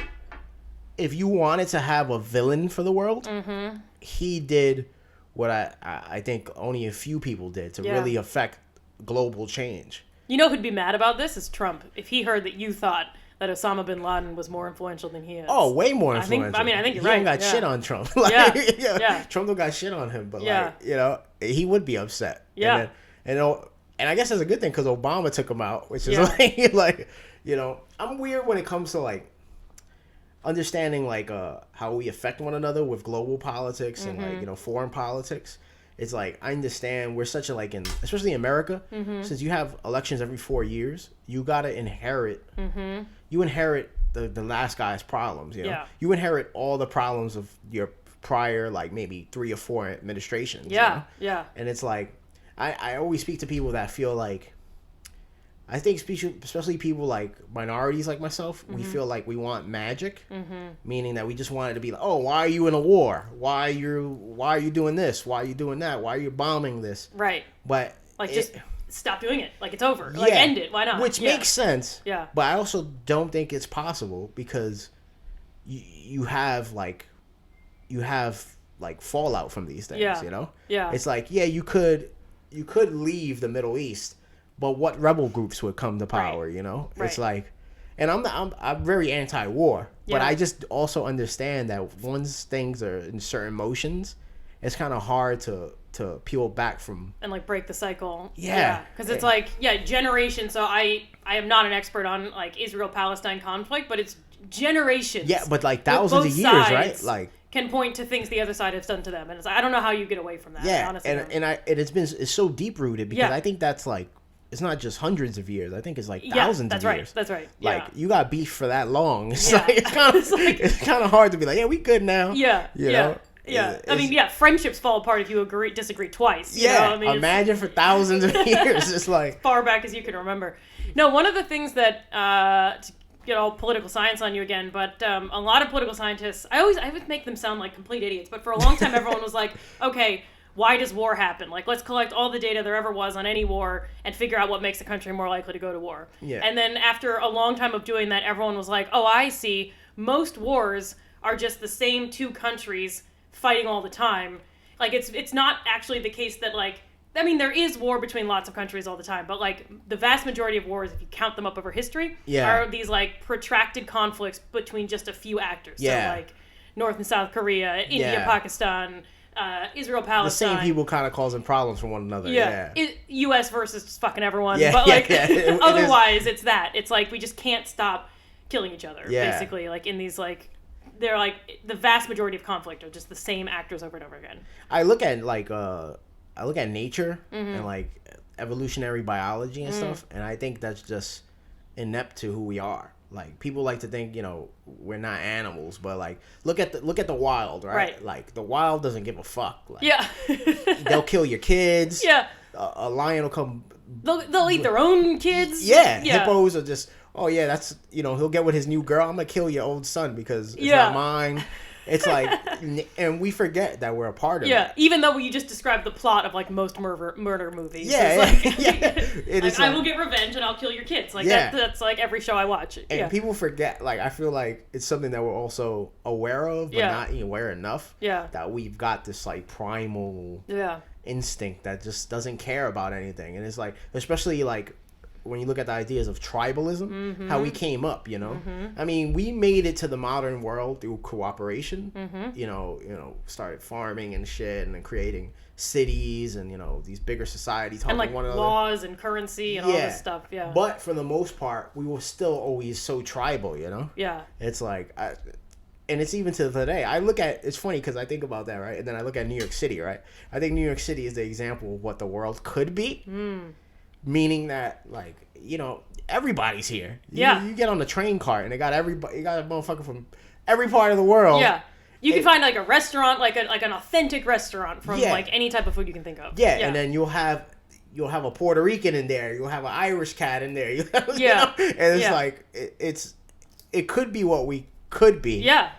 If you wanted to have a villain for the world, he did what I think only a few people did to really affect global change. You know who'd be mad about this is Trump. If he heard that you thought that Osama bin Laden was more influential than he is. Oh, way more influential. I think you're he right. He don't got shit on Trump. Like, yeah. Trump don't got shit on him, but like, you know, he would be upset. Yeah. And I guess that's a good thing because Obama took him out, which is like, you know, I'm weird when it comes to like understanding like how we affect one another with global politics and like, you know, foreign politics. It's like, I understand we're such a like especially in America, since you have elections every 4 years, you gotta inherit. You inherit the last guy's problems. You know, you inherit all the problems of your prior like maybe 3 or 4 administrations. Yeah, you know? And it's like, I always speak to people that feel like, I think especially people like minorities like myself, we feel like we want magic, meaning that we just want it to be like, oh, why are you in a war? Why are you doing this? Why are you doing that? Why are you bombing this? Right. But like just stop doing it. Like it's over. Like end it. Why not? Which makes sense. Yeah. But I also don't think it's possible because you have fallout from these things. Yeah. You know. Yeah. It's like you could leave the Middle East. But what rebel groups would come to power, right. you know? Right. It's like, and I'm very anti-war, but I just also understand that once things are in certain motions, it's kind of hard to peel back from and like break the cycle. Yeah, because it's like generations. So I am not an expert on like Israel-Palestine conflict, but it's generations. Yeah, but like thousands of years, right? Like can point to things the other side has done to them, and it's like, I don't know how you get away from that. Yeah, honestly. and it's so deep rooted because I think that's like. It's not just hundreds of years. I think it's like thousands of years. That's right. Like you got beef for that long. It's like it's kind of hard to be like, yeah, we good now. Yeah. You know? Yeah. I mean, friendships fall apart if you disagree twice. You yeah. know? I mean, imagine for thousands of years. It's like far back as you can remember. No, one of the things that to get all political science on you again, but a lot of political scientists, I would make them sound like complete idiots. But for a long time, everyone was like, okay, why does war happen? Like, let's collect all the data there ever was on any war and figure out what makes a country more likely to go to war. Yeah. And then after a long time of doing that, everyone was like, oh, I see. Most wars are just the same 2 countries fighting all the time. Like, it's not actually the case that, like, I mean, there is war between lots of countries all the time, but, like, the vast majority of wars, if you count them up over history, are these, like, protracted conflicts between just a few actors. Yeah. So, like, North and South Korea, India, Pakistan, Israel, Palestine. The same people kind of causing problems for one another. Yeah. U.S. versus just fucking everyone. Yeah, but like, otherwise, it it's that. It's like we just can't stop killing each other. Yeah. Basically, like in these like, they're like the vast majority of conflict are just the same actors over and over again. I look at nature and like evolutionary biology and stuff, and I think that's just inept to who we are. Like people like to think, you know, we're not animals, but like look at the wild, right? Like the wild doesn't give a fuck. Like, they'll kill your kids. Yeah, a lion will come. They'll eat their own kids. Yeah, hippos are just. Oh yeah, that's he'll get with his new girl. I'm gonna kill your old son because it's not mine. It's like, and we forget that we're a part of it. Yeah, even though you just described the plot of like most murder movies. Yeah, it's like, I will get revenge and I'll kill your kids. Like that's like every show I watch. And people forget. Like I feel like it's something that we're also aware of, but not aware enough. Yeah, that we've got this like primal instinct that just doesn't care about anything, and it's like, especially like. When you look at the ideas of tribalism, how we came up, you know, I mean, we made it to the modern world through cooperation, you know, started farming and shit and then creating cities and, you know, these bigger societies helping and like one another. Laws and currency and all this stuff. Yeah. But for the most part, we were still always so tribal, you know? Yeah. It's like, and it's even to today. It's funny because I think about that, right? And then I look at New York City, right? I think New York City is the example of what the world could be. Meaning that, like, you know, everybody's here. You get on the train cart and they got everybody. You got a motherfucker from every part of the world. Yeah. You can find like a restaurant, like an authentic restaurant from like any type of food you can think of. Yeah, and then you'll have a Puerto Rican in there. You'll have an Irish cat in there. You know? And it's like it could be what we could be. Yeah,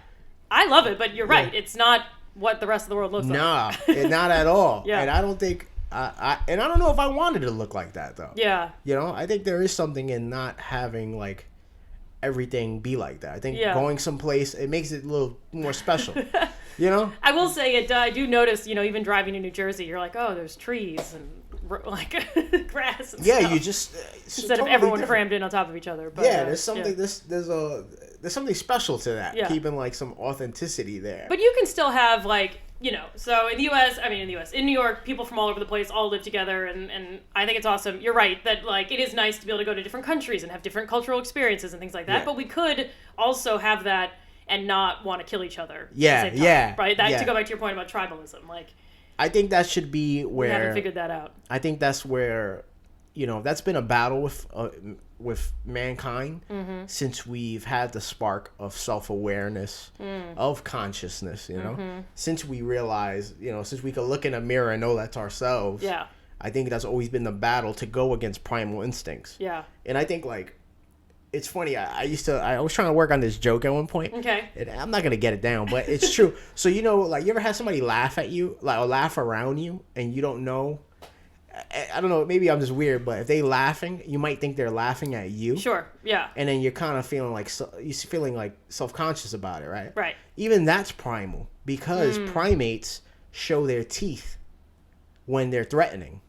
I love it, but you're right. It's not what the rest of the world looks like. Nah, not at all. And I don't think. And I don't know if I wanted it to look like that though. Yeah. You know, I think there is something in not having like everything be like that. I think going someplace, it makes it a little more special. You know? I will say I do notice, you know, even driving to New Jersey, you're like, oh, there's trees and like grass. And Yeah, stuff. you just Instead totally of everyone different. crammed in on top of each other. But, Yeah, there's something. There's something special to that. Yeah. Keeping like some authenticity there. But you can still have like, so in the in New York, people from all over the place all live together, and I think it's awesome. You're right that like it is nice to be able to go to different countries and have different cultural experiences and things like that. Yeah. But we could also have that and not want to kill each other. Yeah, at the same time, yeah, right. That yeah. to go back to your point about tribalism, like I think that should be where we haven't figured that out. I think that's where, that's been a battle with mankind since we've had the spark of self-awareness, of consciousness, since we realize, since we can look in a mirror and know that's ourselves. Yeah. I think that's always been the battle to go against primal instincts. Yeah. And I think like, it's funny. I was trying to work on this joke at one point. Okay. And I'm not gonna get it down, but it's true. So like you ever had somebody laugh at you, like or laugh around you, and you don't know. I don't know. Maybe I'm just weird, but if they laughing, you might think they're laughing at you. Sure. Yeah. And then you're kind of feeling like self-conscious about it, right? Right. Even that's primal because primates show their teeth when they're threatening.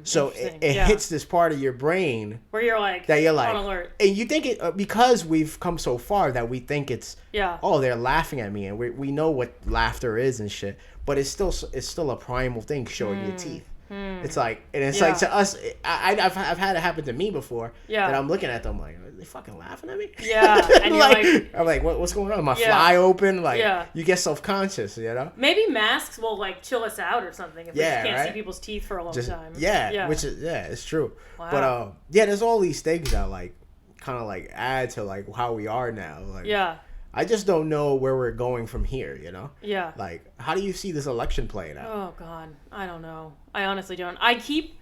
So it hits this part of your brain where you're like that you're like on alert, and you think it because we've come so far that we think it's they're laughing at me, and we know what laughter is and shit, but it's still a primal thing showing your teeth. It's like, and it's like to us, I've had it happen to me before. Yeah. That I'm looking at them like, are they fucking laughing at me? Yeah. And you're like I'm like, what's going on? My fly open? Like, you get self-conscious, Maybe masks will like chill us out or something if we just can't see people's teeth for a long time. Yeah. Which is it's true. Wow. But there's all these things that like kind of like add to like how we are now. Like, I just don't know where we're going from here, Yeah. Like, how do you see this election playing out? Oh, God. I don't know. I honestly don't. I keep...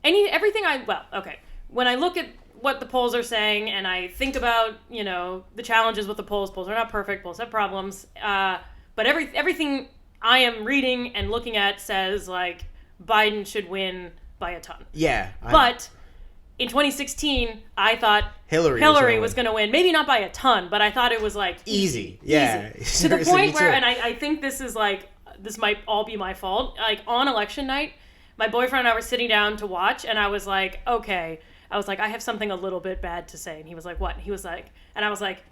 okay. When I look at what the polls are saying and I think about, the challenges with the polls are not perfect. Polls have problems. But everything I am reading and looking at says, like, Biden should win by a ton. Yeah. But... in 2016, I thought Hillary was going to win. Maybe not by a ton, but I thought it was like easy. Yeah. To the point where, and I think this is like, this might all be my fault. Like on election night, my boyfriend and I were sitting down to watch, and I was like, okay. I was like, I have something a little bit bad to say. And he was like, what? He was like, and I was like,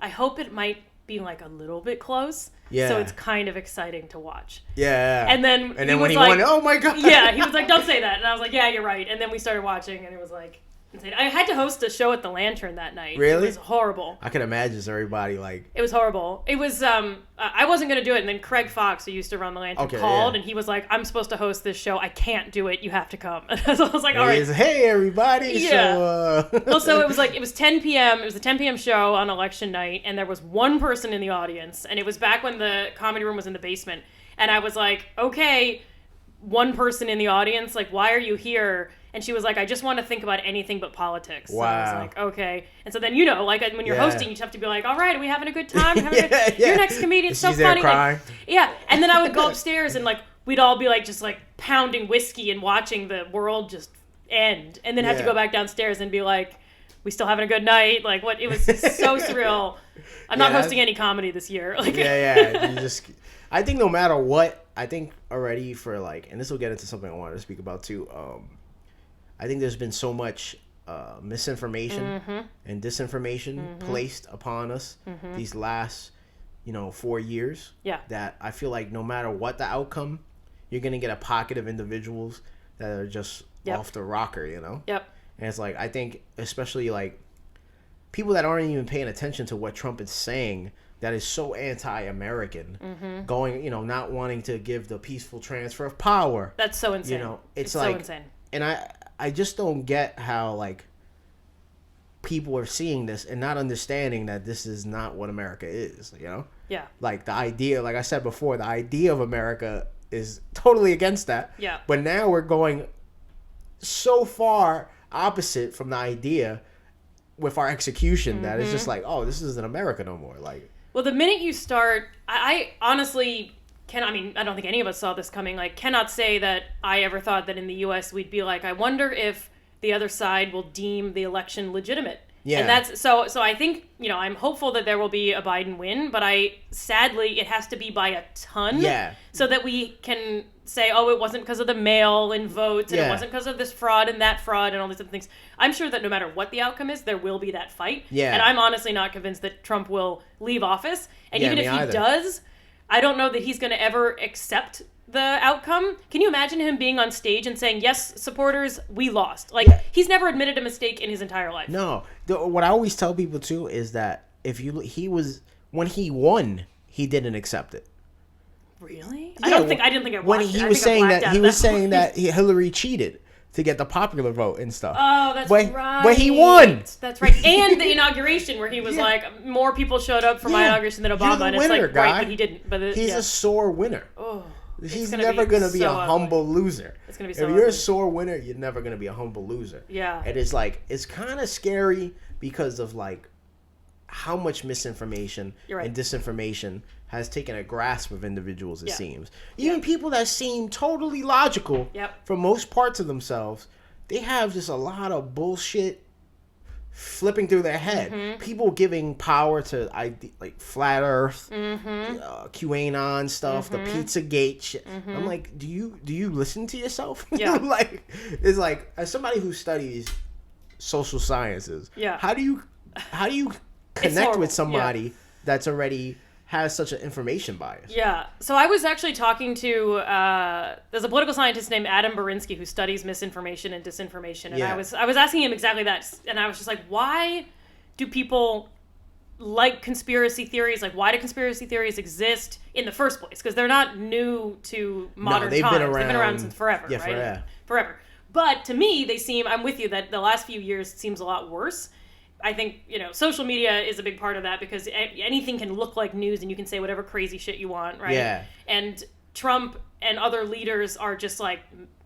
I hope it might be like a little bit close. Yeah. So it's kind of exciting to watch. Yeah. And then when he won, oh my God. Yeah, he was like, don't say that. And I was like, yeah, you're right. And then we started watching, and it was like insane. I had to host a show at the Lantern that night. Really? It was horrible. I can imagine everybody like... It was horrible. It was, I wasn't going to do it. And then Craig Fox, who used to run the Lantern, called, and he was like, I'm supposed to host this show. I can't do it. You have to come. So I was like, all right. Hey, everybody. Yeah. So, it was 10 p.m. It was a 10 p.m. show on election night, and there was one person in the audience, and it was back when the comedy room was in the basement. And I was like, okay, one person in the audience, like, why are you here? And she was like, I just want to think about anything but politics. Wow. So I was like, okay. And so then, like when you're hosting, you just have to be like, all right, are we having a good time? Your next comedian's so funny. Crying. Like, and then I would go upstairs and like, we'd all be like, just like pounding whiskey and watching the world just end. And then have to go back downstairs and be like, we still having a good night? Like what? It was so surreal. I'm not hosting any comedy this year. Like, I think no matter what, I think already for like, and this will get into something I wanted to speak about too. I think there's been so much misinformation and disinformation placed upon us these last, 4 years. Yeah. That I feel like no matter what the outcome, you're gonna get a pocket of individuals that are just off the rocker, Yep. And it's like I think especially like people that aren't even paying attention to what Trump is saying. That is so anti-American, going, not wanting to give the peaceful transfer of power. That's so insane. It's like, so insane. And I just don't get how like people are seeing this and not understanding that this is not what America is, Yeah. Like the idea, like I said before, the idea of America is totally against that. Yeah. But now we're going so far opposite from the idea with our execution that it's just like, oh, this isn't America no more. Like. Well, the minute you start, I honestly I don't think any of us saw this coming. Like, cannot say that I ever thought that in the U.S. we'd be like, I wonder if the other side will deem the election legitimate. Yeah. And that's so I think, I'm hopeful that there will be a Biden win, but sadly it has to be by a ton. Yeah. So that we can say, oh, it wasn't because of the mail-in votes, and it wasn't because of this fraud and that fraud and all these other things. I'm sure that no matter what the outcome is, there will be that fight. Yeah. And I'm honestly not convinced that Trump will leave office. And even if he does, I don't know that he's going to ever accept the outcome. Can you imagine him being on stage and saying, yes, supporters, we lost? Like, he's never admitted a mistake in his entire life. No. What I always tell people, too, is that when he won, he didn't accept it. Really? Yeah, I didn't think I watched when it. he was saying that Hillary cheated to get the popular vote and stuff. Oh, that's right. But he won. That's right. And the inauguration where he was like, more people showed up for my inauguration than Obama. And winner, it's like, guy. right, but he didn't. But he's a sore winner. Oh, he's never going to be a humble loser. It's going to be so If you're ugly. a sore winner, you're never going to be a humble loser. Yeah. And it's kind of scary because of like how much misinformation and disinformation has taken a grasp of individuals, it seems. Even people that seem totally logical for most parts of themselves, they have just a lot of bullshit flipping through their head. Mm-hmm. People giving power to like flat Earth, QAnon stuff, the Pizzagate shit. I'm like, do you listen to yourself? Yeah. Like, it's like, as somebody who studies social sciences, how do you connect with somebody that's already has such an information bias? Yeah. So I was actually talking to there's a political scientist named Adam Berinsky who studies misinformation and disinformation, and I was asking him exactly that, and I was just like, why do people like conspiracy theories? Like, why do conspiracy theories exist in the first place? Because they're not new to modern times. They've been around since forever, right? Forever. But to me, I'm with you that the last few years seems a lot worse. I think, social media is a big part of that because anything can look like news and you can say whatever crazy shit you want, right? Yeah. And Trump and other leaders are just like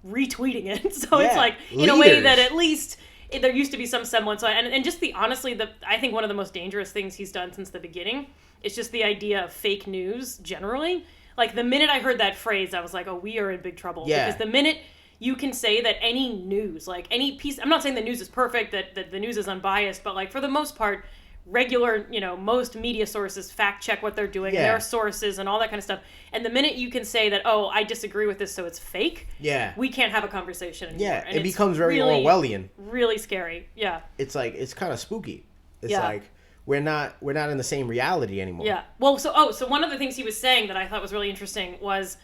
retweeting it. So it's like, in a way that at least there used to be some semblance. And just I think one of the most dangerous things he's done since the beginning is just the idea of fake news generally. Like the minute I heard that phrase, I was like, oh, we are in big trouble. Yeah. Because the minute you can say that any news, like any piece, I'm not saying the news is perfect, that the news is unbiased, but like for the most part, regular, most media sources fact check what they're doing and their sources and all that kind of stuff. And the minute you can say that, oh, I disagree with this, so it's fake, we can't have a conversation anymore. Yeah, and it becomes very Orwellian. Really scary. Yeah. It's like, it's kind of spooky. It's like we're not in the same reality anymore. Yeah. Well, so one of the things he was saying that I thought was really interesting was,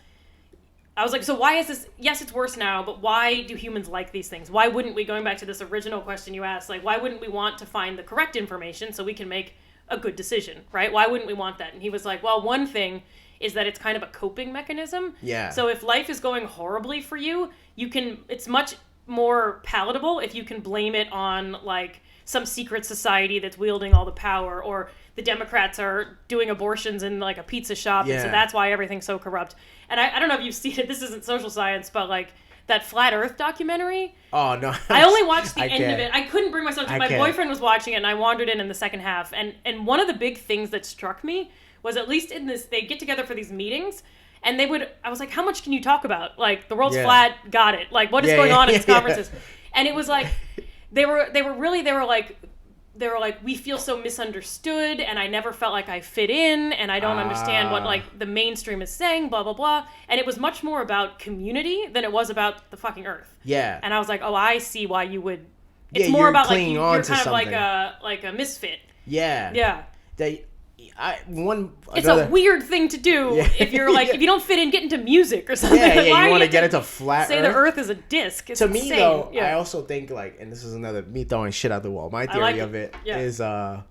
I was like, so why is this? Yes, it's worse now, but why do humans like these things? Why wouldn't we, going back to this original question you asked, like, why wouldn't we want to find the correct information so we can make a good decision, right? Why wouldn't we want that? And he was like, well, one thing is that it's kind of a coping mechanism. Yeah. So if life is going horribly for you, it's much more palatable if you can blame it on, like, some secret society that's wielding all the power, or the Democrats are doing abortions in like a pizza shop, and so that's why everything's so corrupt. And I don't know if you've seen it, this isn't social science, but like that Flat Earth documentary. Oh, no. I only watched the end of it. I couldn't bring myself to. My boyfriend was watching it, and I wandered in the second half. And one of the big things that struck me was, at least in this, they get together for these meetings, and I was like, how much can you talk about? Like, the world's flat, got it. Like, what is going on in these conferences? And it was like, they were like, we feel so misunderstood, and I never felt like I fit in, and I don't understand what like the mainstream is saying, blah blah blah. And it was much more about community than it was about the fucking Earth. Yeah. And I was like, oh, I see why you would. It's more about like you're kind of like a misfit. Yeah. Yeah. It's a weird thing to do if you're like, if you don't fit in, get into music or something. Yeah, like, yeah, you want to get into flat Say Earth? the Earth is a disc. It's to insane. me, though, I also think, like, and this is another me throwing shit out the wall. My theory of it is I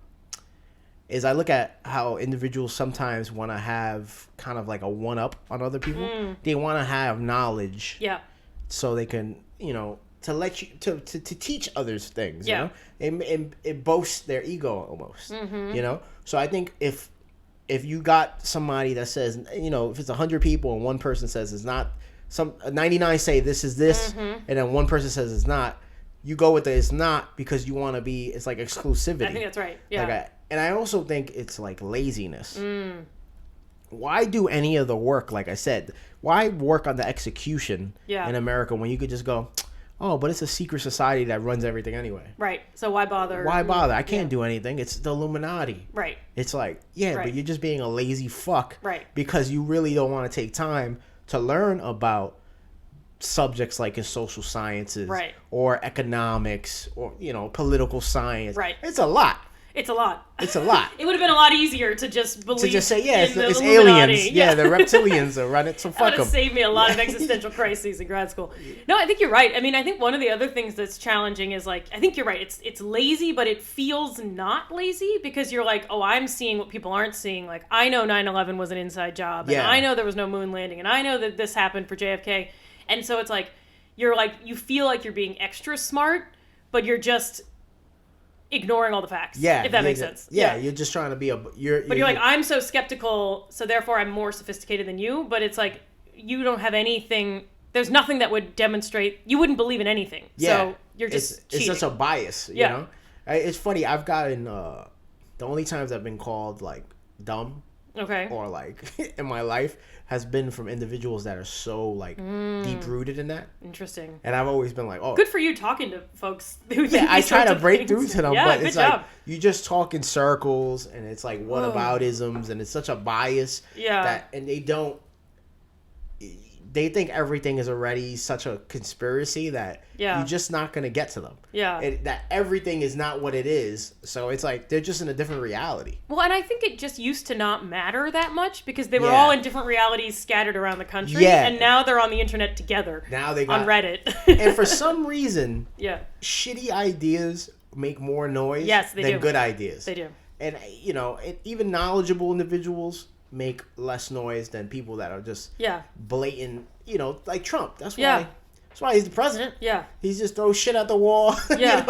look at how individuals sometimes want to have kind of like a one-up on other people. They want to have knowledge. Yeah. So they can, to let you to teach others things. You know, it boasts their ego almost. So I think if you got somebody that says, if it's 100 people and one person says it's not, 99 say this is this, and then one person says it's not, you go with the it's not because you want to be, it's like exclusivity. I think that's right. Yeah. And I also think it's like laziness. Why do any of the work, like I said, why work on the execution in America when you could just go, oh, but it's a secret society that runs everything anyway. Right. So why bother? Why bother? I can't do anything. It's the Illuminati. Right. It's like, yeah, Right. but you're just being a lazy fuck. Right. Because you really don't want to take time to learn about subjects like in social sciences. Right. Or economics or, political science. Right. It's a lot. It's a lot. It's a lot. It would have been a lot easier to just believe To just say, yeah, it's Illuminati. aliens. Yeah, the reptilians are running. So That fuck would have them. saved me a lot of existential crises in grad school. No, I think you're right. I mean, I think one of the other things that's challenging is like, I think you're right. It's lazy, but it feels not lazy because you're like, oh, I'm seeing what people aren't seeing. Like, I know 9/11 was an inside job, and I know there was no moon landing, and I know that this happened for JFK. And so it's like, you feel like you're being extra smart, but you're just ignoring all the facts. Yeah, if that makes sense. Yeah, you're just trying to be But you're like, I'm so skeptical, so therefore I'm more sophisticated than you. But it's like, you don't have anything. There's nothing that would demonstrate you wouldn't believe in anything. Yeah, so you're just cheating. It's such a bias. You know, it's funny. I've gotten the only times I've been called like dumb. Okay. Or like in my life has been from individuals that are so like deep rooted in that. Interesting. And I've always been like, oh, good for you talking to folks who I try to break through to them, but it's job. like you just talk in circles and it's like whataboutisms and it's such a bias that and they think everything is already such a conspiracy that you're just not going to get to them. Yeah. That everything is not what it is. So it's like they're just in a different reality. Well, and I think it just used to not matter that much because they were all in different realities scattered around the country. Yeah. And now they're on the internet together. Now they got on Reddit. And for some reason, shitty ideas make more noise than good ideas. They do. And, even knowledgeable individuals make less noise than people that are just blatant, like Trump. That's why he's the president. Yeah. He just throws shit at the wall. Yeah.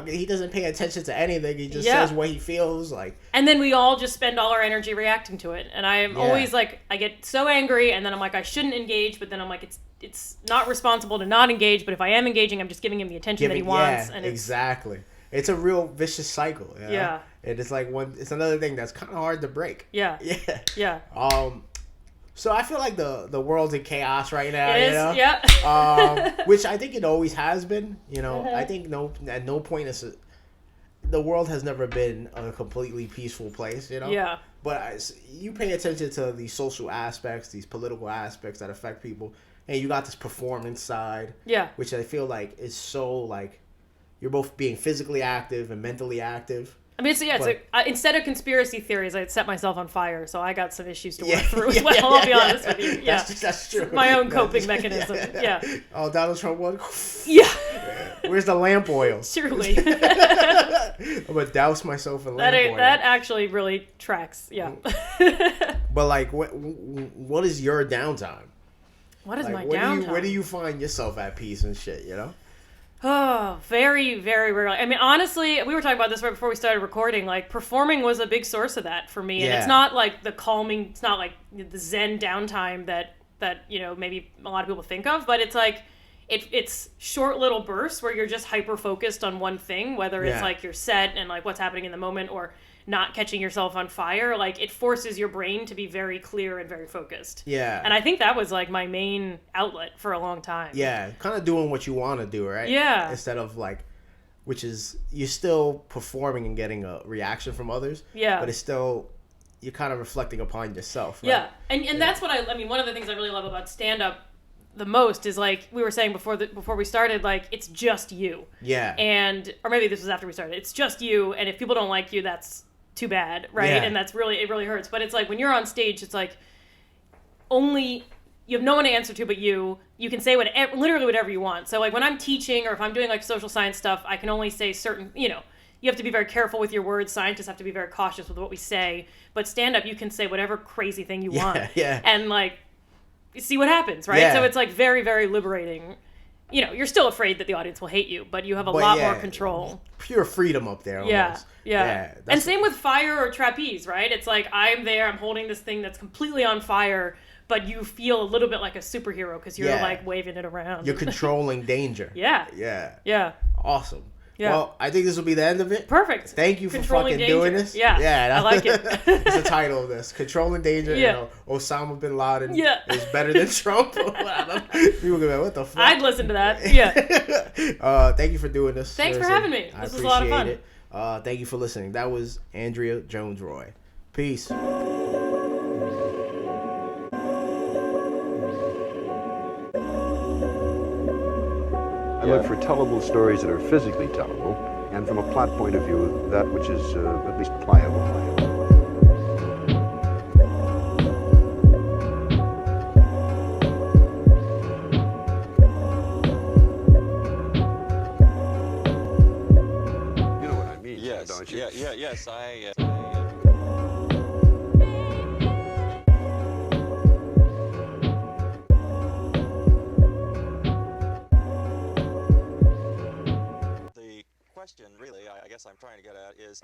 He doesn't pay attention to anything. He just says what he feels like. And then we all just spend all our energy reacting to it. And I'm always like, I get so angry and then I'm like, I shouldn't engage, but then I'm like, it's not responsible to not engage, but if I am engaging, I'm just giving him the attention that he wants. Yeah, and exactly. It's a real vicious cycle. You know? Yeah. And it's like it's another thing that's kind of hard to break. Yeah. Yeah. Yeah. So I feel like the world's in chaos right now. It is, yeah. Which I think it always has been. I think at no point the world has never been a completely peaceful place. Yeah. But you pay attention to these social aspects, these political aspects that affect people, and you got this performance side. Yeah. Which I feel like is so like. You're both being physically active and mentally active. I mean, instead of conspiracy theories, I'd set myself on fire, so I got some issues to work through as well, I'll be honest with you. Yeah. That's true. My own coping mechanism, yeah. Oh, Donald Trump won? Yeah. Where's the lamp oil? Truly. I'm going to douse myself in lamp oil. That actually really tracks, yeah. But, like, what is your downtime? What is my downtime? Where do you find yourself at peace and shit, Oh, very, very rarely. I mean, honestly, we were talking about this right before we started recording. Like, performing was a big source of that for me. And it's not like the calming, it's not like the Zen downtime that maybe a lot of people think of. But it's like, it's short little bursts where you're just hyper-focused on one thing, whether it's like your set and like what's happening in the moment or not catching yourself on fire. Like, it forces your brain to be very clear and very focused. Yeah. And I think that was like my main outlet for a long time. Yeah. Kind of doing what you want to do, right? Yeah. Instead of like, which is, you're still performing and getting a reaction from others. Yeah. But it's still, you're kind of reflecting upon yourself, right? Yeah. And that's what I mean, one of the things I really love about stand-up the most is like we were saying before we started, like it's just you. Yeah. Or maybe this was after we started. It's just you, and if people don't like you, that's too bad, right? Yeah. And it really hurts. But it's like when you're on stage, it's like only you have no one to answer to but you. You can say literally whatever you want. So like when I'm teaching or if I'm doing like social science stuff, I can only say certain, you have to be very careful with your words. Scientists have to be very cautious with what we say. But stand up, you can say whatever crazy thing you want. Yeah. And like see what happens, right? Yeah. So it's like very, very liberating. You're still afraid that the audience will hate you, but you have a lot more control. Pure freedom up there almost. Yeah. And same with fire or trapeze, right? It's like I'm there, I'm holding this thing that's completely on fire, but you feel a little bit like a superhero because you're like waving it around. You're controlling danger. Yeah. Yeah. Awesome. Yeah. Well, I think this will be the end of it. Perfect. Thank you for Controlling fucking danger. doing this. Yeah, I like it. It's the title of this. Controlling Danger. Yeah. You know, Osama bin Laden Yeah. is better than Trump. People gonna be like, what the fuck? I'd listen to that. Yeah. Thank you for doing this. Thanks for Seriously. having me. I This was a lot of fun. appreciate it. Thank you for listening. That was Andrea Jones-Rooy. Peace. I look for tellable stories that are physically tellable, and from a plot point of view, that which is at least pliable. You know what I mean, Yes, don't you? yes, The question, really, I guess I'm trying to get at is...